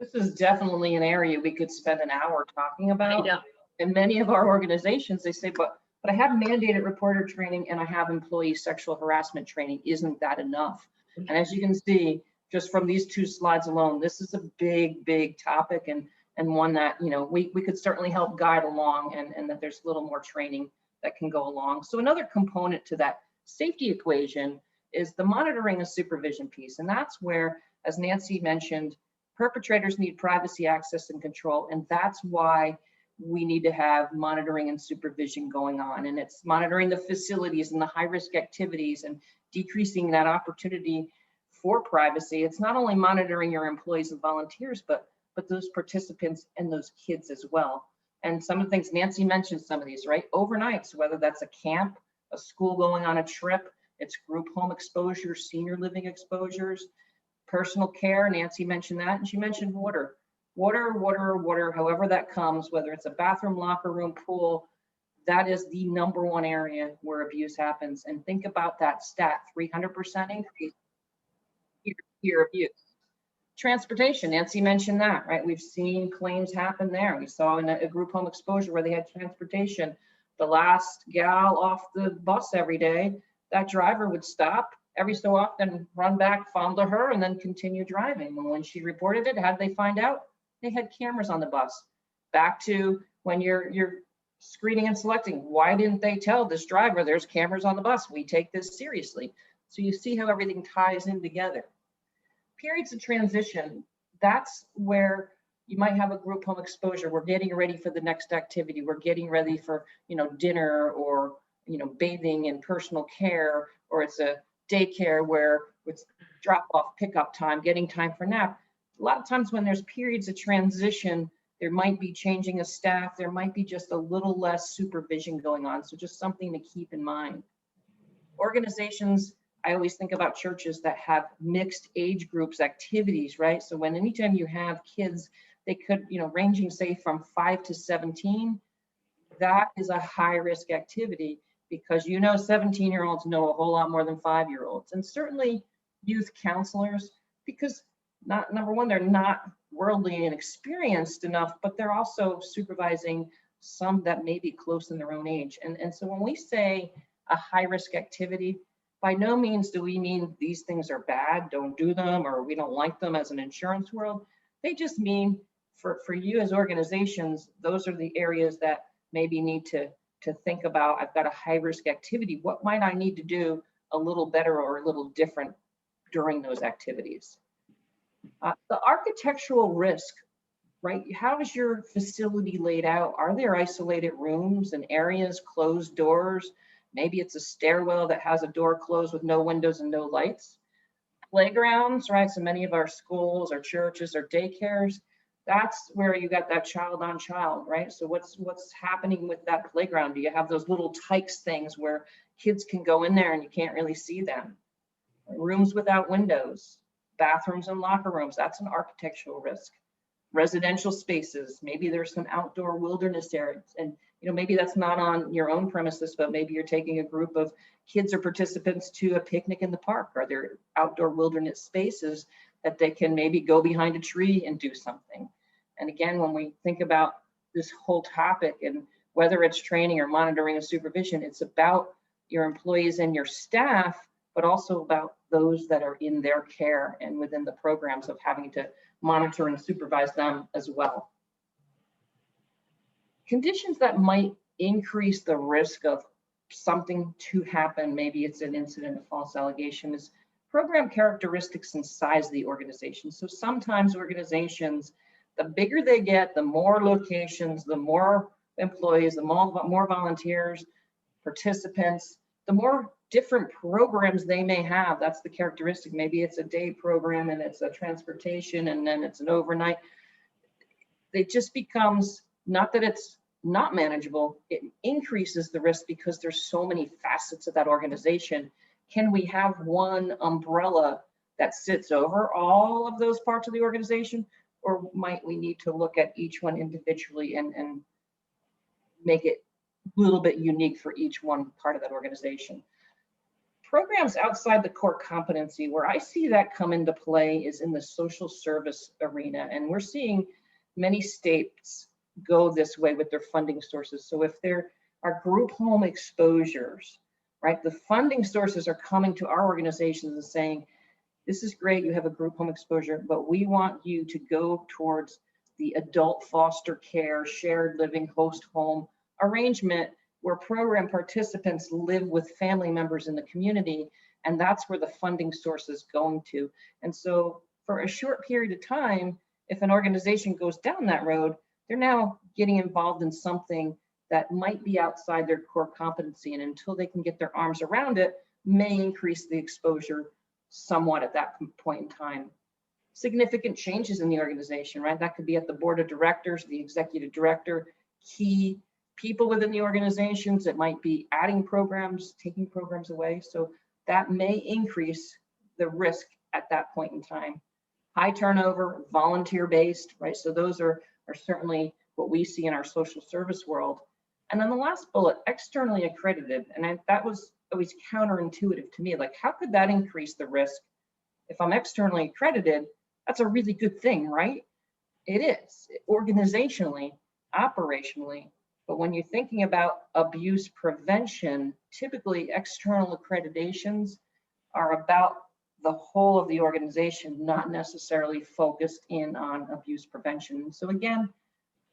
This is definitely an area we could spend an hour talking about.
I know.
And many of our organizations, they say, but I have mandated reporter training and I have employee sexual harassment training. Isn't that enough? And as you can see, just from these two slides alone, this is a big, big topic, and one that, we could certainly help guide along, and that there's a little more training that can go along. So another component to that safety equation is the monitoring and supervision piece. And that's where as Nancy mentioned, perpetrators need privacy, access, and control, and that's why we need to have monitoring and supervision going on. And it's monitoring the facilities and the high-risk activities and decreasing that opportunity for privacy. It's not only monitoring your employees and volunteers, but those participants and those kids as well. And some of the things Nancy mentioned, some of these, right? Overnights, whether that's a camp, a school going on a trip, it's group home exposures, senior living exposures, personal care. Nancy mentioned that, and she mentioned water. Water, however that comes, whether it's a bathroom, locker room, pool, that is the #1 area where abuse happens. And think about that stat, 300% increase peer abuse. Transportation, Nancy mentioned that, right? We've seen claims happen there. We saw in a group home exposure where they had transportation, the last gal off the bus every day, that driver would stop every so often, run back, fondle her, and then continue driving. And when she reported it, how'd they find out? They had cameras on the bus. Back to when you're screening and selecting, why didn't they tell this driver there's cameras on the bus? We take this seriously. So you see how everything ties in together. Periods of transition, that's where you might have a group home exposure. We're getting ready for the next activity. We're getting ready for, dinner, or, bathing and personal care, or it's a daycare where it's drop off, pickup time, getting time for nap. A lot of times when there's periods of transition, there might be changing of staff. There might be just a little less supervision going on. So just something to keep in mind. Organizations, I always think about churches that have mixed age groups activities, right? So anytime you have kids, they could, ranging say from 5 to 17, that is a high risk activity, because 17-year-olds know a whole lot more than 5-year-olds, and certainly youth counselors, because number one, they're not worldly and experienced enough, but they're also supervising some that may be close in their own age. And so when we say a high risk activity, by no means do we mean these things are bad, don't do them, or we don't like them as an insurance world. They just mean for you as organizations, those are the areas that maybe need to think about. I've got a high risk activity. What might I need to do a little better or a little different during those activities? The architectural risk, right? How is your facility laid out? Are there isolated rooms and areas, closed doors? Maybe it's a stairwell that has a door closed with no windows and no lights. Playgrounds, right? So many of our schools, our churches, our daycares, that's where you got that child on child, right? So what's happening with that playground? Do you have those little tykes things where kids can go in there and you can't really see them? Rooms without windows, bathrooms and locker rooms, that's an architectural risk. Residential spaces, maybe there's some outdoor wilderness areas, and maybe that's not on your own premises, but maybe you're taking a group of kids or participants to a picnic in the park. Are there outdoor wilderness spaces that they can maybe go behind a tree and do something? And again, when we think about this whole topic, and whether it's training or monitoring or supervision, it's about your employees and your staff, but also about those that are in their care and within the programs of having to monitor and supervise them as well. Conditions that might increase the risk of something to happen, maybe it's an incident, a false allegation, is program characteristics and size of the organization. So sometimes organizations, the bigger they get, the more locations, the more employees, the more volunteers, participants, the more different programs they may have. That's the characteristic. Maybe it's a day program and it's a transportation and then it's an overnight. It just becomes, not that it's not manageable, it increases the risk because there's so many facets of that organization. Can we have one umbrella that sits over all of those parts of the organization? Or might we need to look at each one individually and make it a little bit unique for each one part of that organization? Programs outside the core competency, where I see that come into play, is in the social service arena. And we're seeing many states go this way with their funding sources. So if there are group home exposures, right, the funding sources are coming to our organizations and saying, this is great, you have a group home exposure, but we want you to go towards the adult foster care, shared living, host home arrangement, where program participants live with family members in the community, and that's where the funding source is going to. And so for a short period of time, if an organization goes down that road, they're now getting involved in something that might be outside their core competency, and until they can get their arms around it, may increase the exposure somewhat at that point in time. Significant changes in the organization, right? That could be at the board of directors, the executive director, key people within the organizations. It might be adding programs, taking programs away. So that may increase the risk at that point in time. High turnover, volunteer-based, right? So those are certainly what we see in our social service world. And then the last bullet, externally accredited. And that was always counterintuitive to me. Like, how could that increase the risk? If I'm externally accredited, that's a really good thing, right? It is, organizationally, operationally. But when you're thinking about abuse prevention, typically external accreditations are about the whole of the organization, not necessarily focused in on abuse prevention. So again,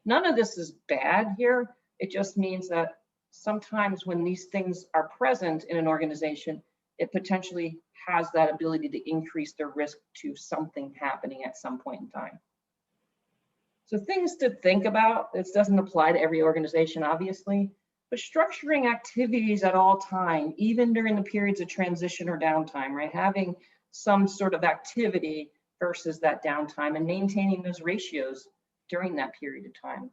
none of this is bad here. It just means that sometimes when these things are present in an organization, it potentially has that ability to increase their risk to something happening at some point in time. So things to think about. This doesn't apply to every organization, obviously, but structuring activities at all time, even during the periods of transition or downtime, right? Having some sort of activity versus that downtime, and maintaining those ratios during that period of time.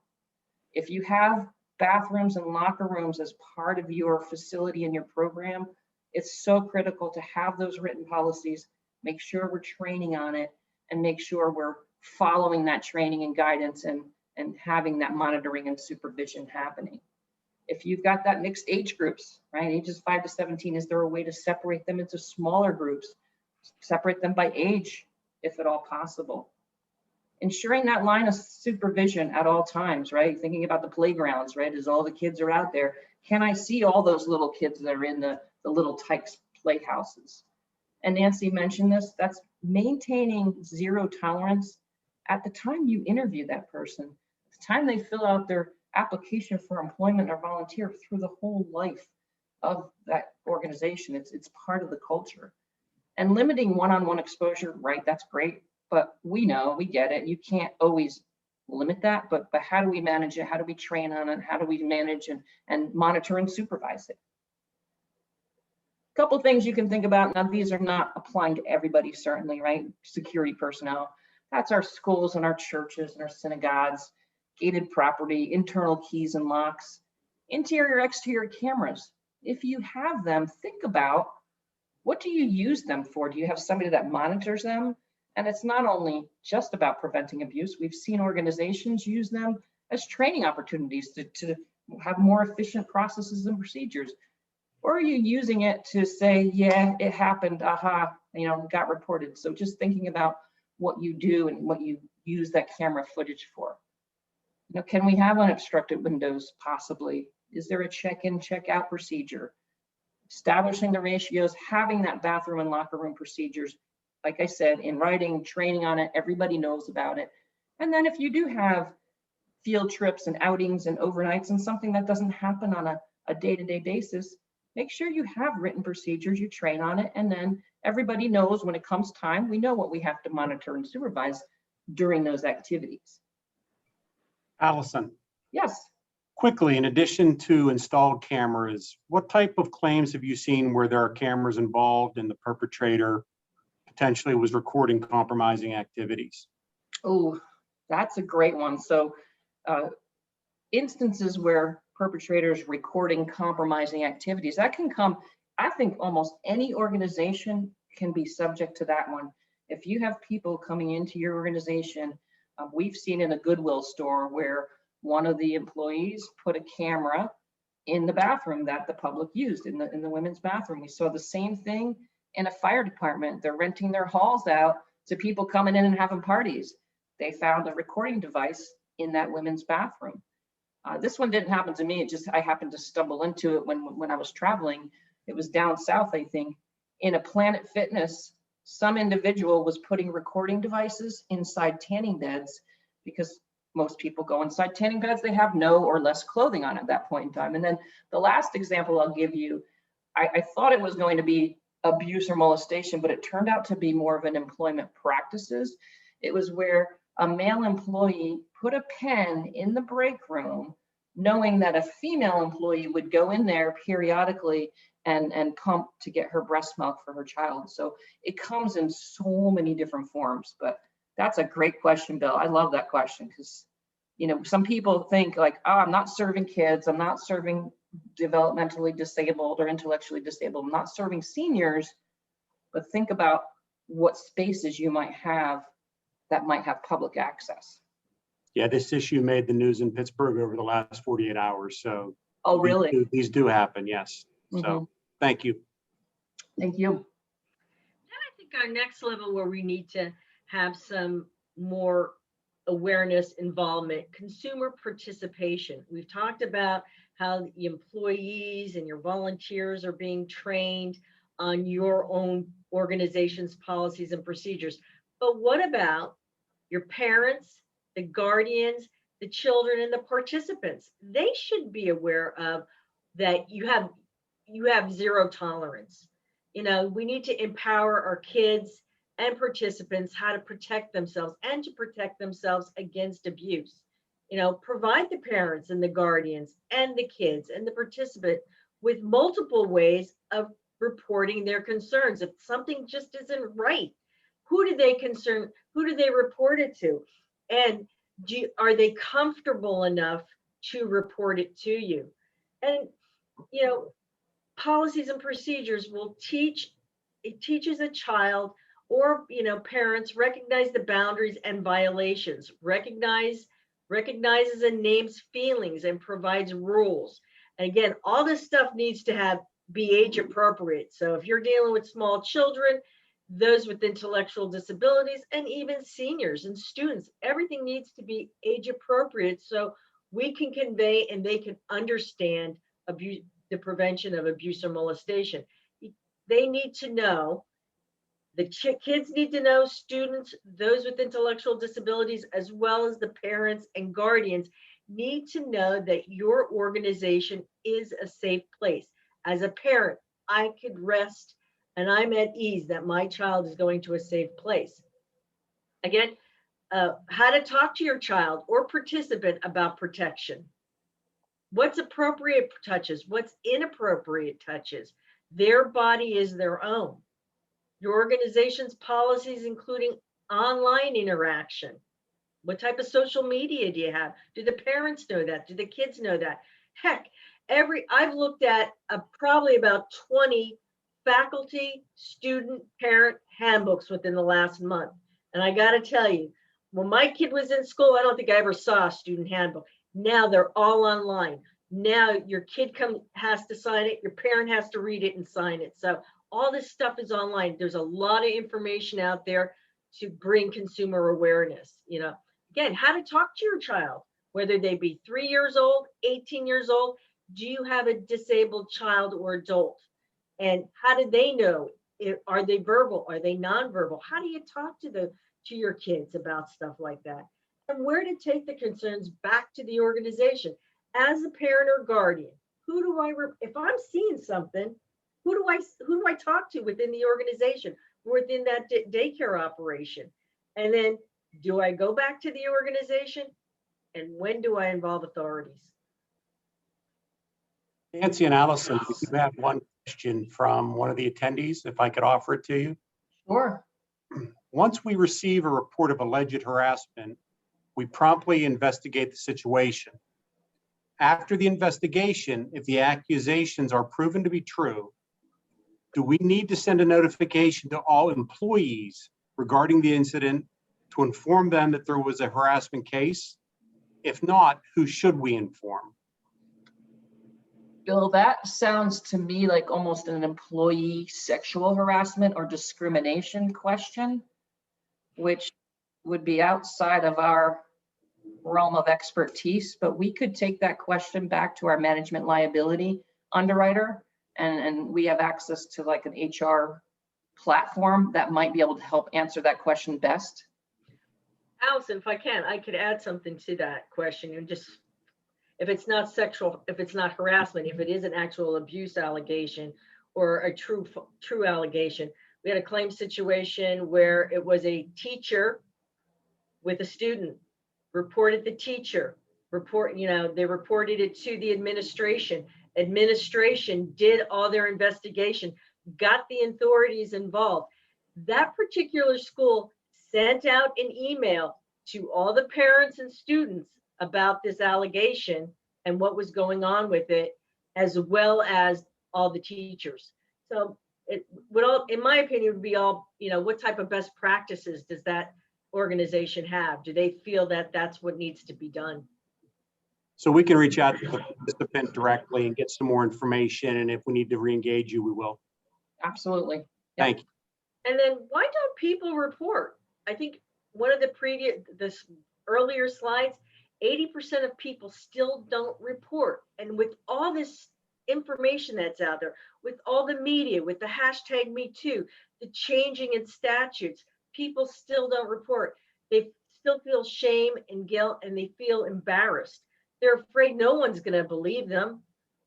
If you have bathrooms and locker rooms as part of your facility and your program, it's so critical to have those written policies, make sure we're training on it, and make sure we're following that training and guidance, and having that monitoring and supervision happening. If you've got that mixed age groups, right, ages 5 to 17, is there a way to separate them into smaller groups, separate them by age, if at all possible? Ensuring that line of supervision at all times, right? Thinking about the playgrounds, right? As all the kids are out there, can I see all those little kids that are in the little Tykes playhouses? And Nancy mentioned this, that's maintaining zero tolerance at the time you interview that person, at the time they fill out their application for employment or volunteer, through the whole life of that organization. It's part of the culture. And limiting one-on-one exposure, right, that's great, but we know, we get it, you can't always limit that, but how do we manage it? How do we train on it? How do we manage and monitor and supervise it? A couple things you can think about. Now, these are not applying to everybody, certainly, right? Security personnel, that's our schools and our churches and our synagogues, gated property, internal keys and locks, interior, exterior cameras. If you have them, think about, what do you use them for? Do you have somebody that monitors them? And it's not only just about preventing abuse. We've seen organizations use them as training opportunities to have more efficient processes and procedures. Or are you using it to say, yeah, it happened, aha, got reported. So just thinking about what you do and what you use that camera footage for. Can we have unobstructed windows? Possibly. Is there a check-in, check-out procedure? Establishing the ratios, having that bathroom and locker room procedures, like I said, in writing, training on it, everybody knows about it. And then if you do have field trips and outings and overnights and something that doesn't happen on a day-to-day basis, make sure you have written procedures, you train on it, and then everybody knows when it comes time, we know what we have to monitor and supervise during those activities.
Allison,
Yes.
quickly, in addition to installed cameras, what type of claims have you seen where there are cameras involved and the perpetrator potentially was recording compromising activities?
Oh, that's a great one. So instances where perpetrators recording compromising activities, that can come, I think almost any organization can be subject to that one. If you have people coming into your organization, we've seen in a Goodwill store where one of the employees put a camera in the bathroom that the public used, in the women's bathroom. We saw the same thing in a fire department. They're renting their halls out to people coming in and having parties. They found a recording device in that women's bathroom. This one didn't happen to me. I happened to stumble into it when I was traveling. It was down south, I think, in a Planet Fitness. Some individual was putting recording devices inside tanning beds, because most people go inside tanning beds, they have no or less clothing on at that point in time. And then the last example I'll give you, I thought it was going to be abuse or molestation, but it turned out to be more of an employment practices. It was where a male employee put a pen in the break room, knowing that a female employee would go in there periodically and pump to get her breast milk for her child. So it comes in so many different forms, but that's a great question, Bill. I love that question because, you know, some people think like, oh, I'm not serving kids, I'm not serving developmentally disabled or intellectually disabled, I'm not serving seniors, but think about what spaces you might have that might have public access.
Yeah, this issue made the news in Pittsburgh over the last 48 hours. So
Oh, really?
these do happen, yes. So thank you.
Thank you.
And I think our next level where we need to have some more awareness, involvement, consumer participation. We've talked about how the employees and your volunteers are being trained on your own organization's policies and procedures. But what about your parents, the guardians, the children, and the participants? They should be aware of that you have zero tolerance. You know, we need to empower our kids and participants how to protect themselves and to protect themselves against abuse. You know, provide the parents and the guardians and the kids and the participant with multiple ways of reporting their concerns. If something just isn't right, who do they report it to? And are they comfortable enough to report it to you? And, you know, policies and procedures it teaches a child or, you know, parents recognize the boundaries and violations, recognizes and names feelings and provides rules. And again, all this stuff needs to be age appropriate. So if you're dealing with small children, those with intellectual disabilities, and even seniors and students, everything needs to be age appropriate so we can convey and they can understand abuse, the prevention of abuse or molestation. They need to know, the kids need to know, students, those with intellectual disabilities, as well as the parents and guardians need to know that your organization is a safe place. As a parent, I could rest and I'm at ease that my child is going to a safe place. Again, how to talk to your child or participant about protection. What's appropriate touches? What's inappropriate touches? Their body is their own. Your organization's policies, including online interaction. What type of social media do you have? Do the parents know that? Do the kids know that? Heck, I've looked at probably about 20 faculty, student, parent handbooks within the last month. And I got to tell you, when my kid was in school, I don't think I ever saw a student handbook. Now they're all online. Now your kid has to sign it, your parent has to read it and sign it. So all this stuff is online. There's a lot of information out there to bring consumer awareness. You know, again, how to talk to your child, whether they be 3 years old, 18 years old. Do you have a disabled child or adult? And how do they know? Are they verbal? Are they nonverbal? How do you talk to your kids about stuff like that? And where to take the concerns back to the organization. As a parent or guardian, if I'm seeing something, who do I talk to within the organization, within that daycare operation? And then do I go back to the organization? And when do I involve authorities?
Nancy and Allison, we do have one question from one of the attendees, if I could offer it to you.
Sure.
Once we receive a report of alleged harassment, we promptly investigate the situation. After the investigation, if the accusations are proven to be true, do we need to send a notification to all employees regarding the incident to inform them that there was a harassment case? If not, who should we inform?
Bill, that sounds to me like almost an employee sexual harassment or discrimination question, which would be outside of our realm of expertise, but we could take that question back to our management liability underwriter, and we have access to like an HR platform that might be able to help answer that question best.
Allison, if I could add something to that question, and just if it's not sexual, if it's not harassment, if it is an actual abuse allegation or a true allegation. We had a claim situation where it was a teacher with a student, reported the teacher, they reported it to the administration. Administration did all their investigation, got the authorities involved. That particular school sent out an email to all the parents and students about this allegation and what was going on with it, as well as all the teachers. So it would all, in my opinion, would be all, what type of best practices does that organization have? Do they feel that that's what needs to be done?
So we can reach out to the participant directly and get some more information. And if we need to re-engage you, we will.
Absolutely.
Thank you.
And then why don't people report? I think one of the earlier slides, 80% of people still don't report. And with all this information that's out there, with all the media, with the hashtag #MeToo, the changing in statutes, people still don't report. They still feel shame and guilt, and they feel embarrassed. They're afraid no one's going to believe them.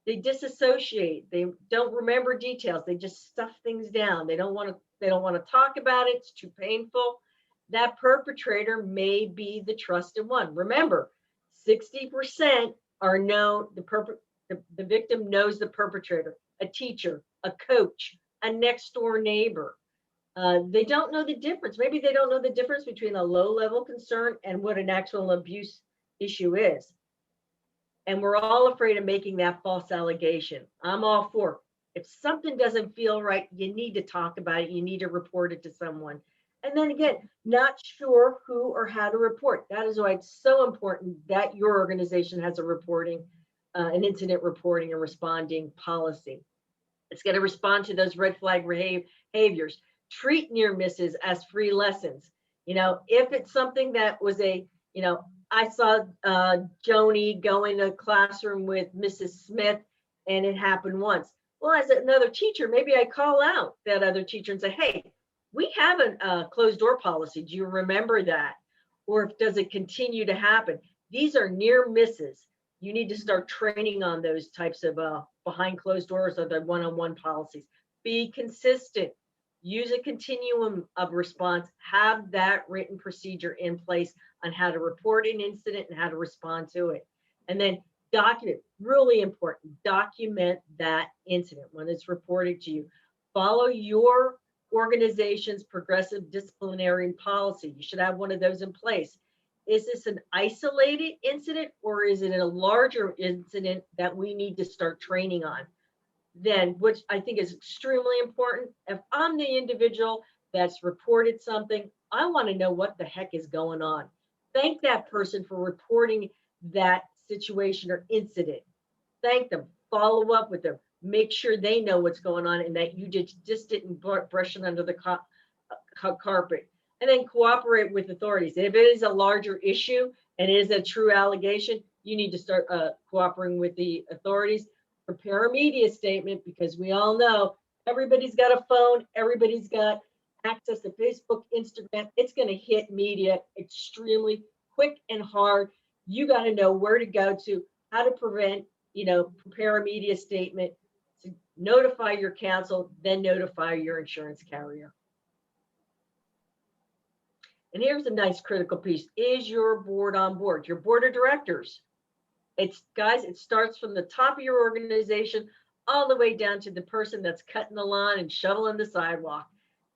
They disassociate. They don't remember details. They just stuff things down. They don't want to talk about it. It's too painful. That perpetrator may be the trusted one. Remember, 60% are known. The victim knows the perpetrator, a teacher, a coach, a next door neighbor. They don't know the difference. Maybe they don't know the difference between a low level concern and what an actual abuse issue is. And we're all afraid of making that false allegation. I'm all for it. If something doesn't feel right, you need to talk about it. You need to report it to someone. And then again, not sure who or how to report. That is why it's so important that your organization has an incident reporting and responding policy. It's going to respond to those red flag behaviors. Treat near misses as free lessons. If it's something that was I saw Joni go in a classroom with Mrs. Smith and it happened once. Well, as another teacher, maybe I call out that other teacher and say, hey, we have a closed door policy. Do you remember that? Or does it continue to happen? These are near misses. You need to start training on those types of behind closed doors or the one-on-one policies. Be consistent. Use a continuum of response. Have that written procedure in place on how to report an incident and how to respond to it. And then document, really important, document that incident when it's reported to you. Follow your organization's progressive disciplinary policy. You should have one of those in place. Is this an isolated incident or is it a larger incident that we need to start training on? Then, which I think is extremely important, if I'm the individual that's reported something, I want to know what the heck is going on. Thank that person for reporting that situation or incident. Thank them, follow up with them, make sure they know what's going on and that you just didn't brush it under the carpet. And then cooperate with authorities. If it is a larger issue and it is a true allegation, you need to start cooperating with the authorities. Prepare a media statement because we all know everybody's got a phone, everybody's got access to Facebook, Instagram. It's going to hit media extremely quick and hard. You got to know where to go to, how to prepare a media statement, to notify your counsel, then notify your insurance carrier. And here's a nice critical piece. Is your board on board? Your board of directors. Guys, it starts from the top of your organization all the way down to the person that's cutting the lawn and shoveling the sidewalk.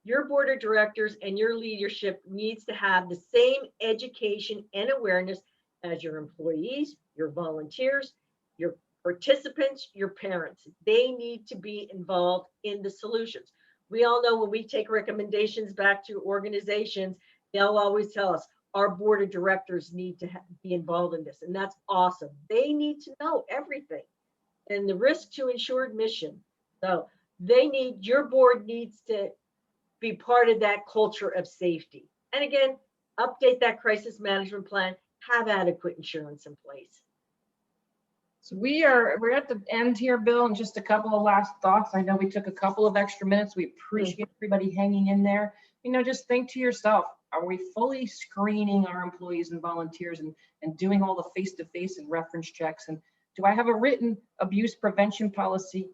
Your board of directors and your leadership needs to have the same education and awareness as your employees, your volunteers, your participants, your parents. They need to be involved in the solutions. We all know when we take recommendations back to organizations, they'll always tell us, our board of directors need to be involved in this, and that's awesome. They need to know everything and the risk to insured mission. So your board needs to be part of that culture of safety. And again, update that crisis management plan, have adequate insurance in place.
So we're at the end here, Bill, and just a couple of last thoughts. I know we took a couple of extra minutes. We appreciate everybody hanging in there. Just think to yourself, are we fully screening our employees and volunteers and doing all the face-to-face and reference checks? And do I have a written abuse prevention policy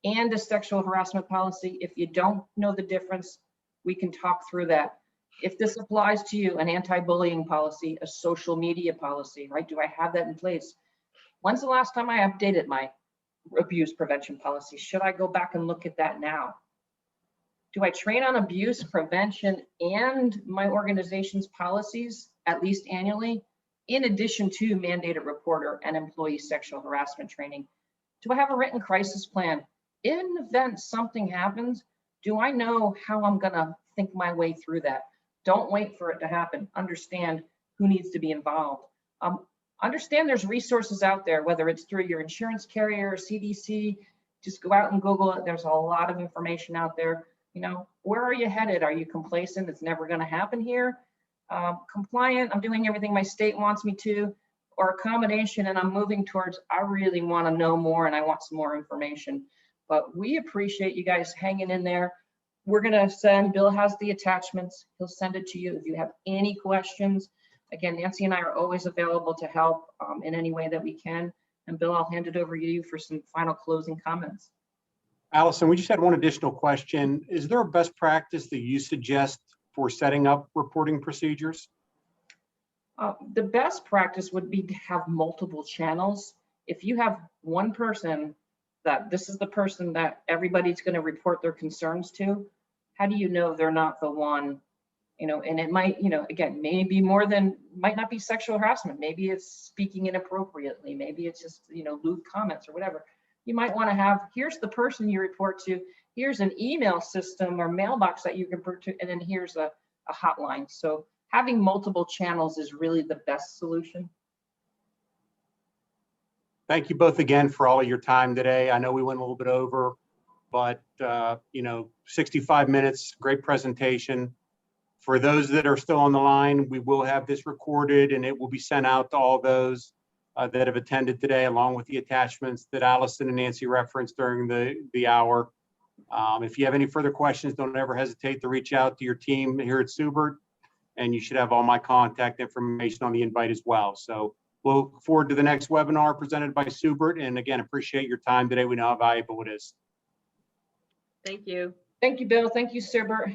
and a sexual harassment policy. If you don't know the difference, we can talk through that. If this applies to you, an anti-bullying policy, a social media policy, right? Do I have that in place? When's the last time I updated my abuse prevention policy? Should I go back and look at that now? Do I train on abuse prevention and my organization's policies at least annually, in addition to mandated reporter and employee sexual harassment training? Do I have a written crisis plan? In the event something happens, do I know how I'm gonna think my way through that? Don't wait for it to happen. Understand who needs to be involved. Understand there's resources out there, whether it's through your insurance carrier, CDC, just go out and Google it. There's a lot of information out there. You know, where are you headed? Are you complacent? It's never gonna happen here. Compliant, I'm doing everything my state wants me to, or a combination, and I'm moving towards, I really wanna know more and I want some more information. But we appreciate you guys hanging in there. We're gonna send, Bill has the attachments. He'll send it to you if you have any questions. Again, Nancy and I are always available to help in any way that we can. And Bill, I'll hand it over to you for some final closing comments.
Allison, we just had one additional question. Is there a best practice that you suggest for setting up reporting procedures?
The best practice would be to have multiple channels. If you have one person that this is the person that everybody's going to report their concerns to, how do you know they're not the one? You know, and it might, you know, again, maybe more than, might not be sexual harassment. Maybe it's speaking inappropriately. Maybe it's just, you know, lewd comments or whatever. You might want to have, here's the person you report to, here's an email system or mailbox that you can report to, and then here's a hotline. So having multiple channels is really the best solution.
Thank you both again for all of your time today. I know we went a little bit over, but you know, 65 minutes, great presentation. For those that are still on the line, we will have this recorded and it will be sent out to all those that have attended today, along with the attachments that Allison and Nancy referenced during the hour. If you have any further questions, don't ever hesitate to reach out to your team here at Seubert, and you should have all my contact information on the invite as well. So we'll look forward to the next webinar presented by Seubert. And again, appreciate your time today. We know how valuable it is.
Thank you.
Thank you, Bill. Thank you, Seubert.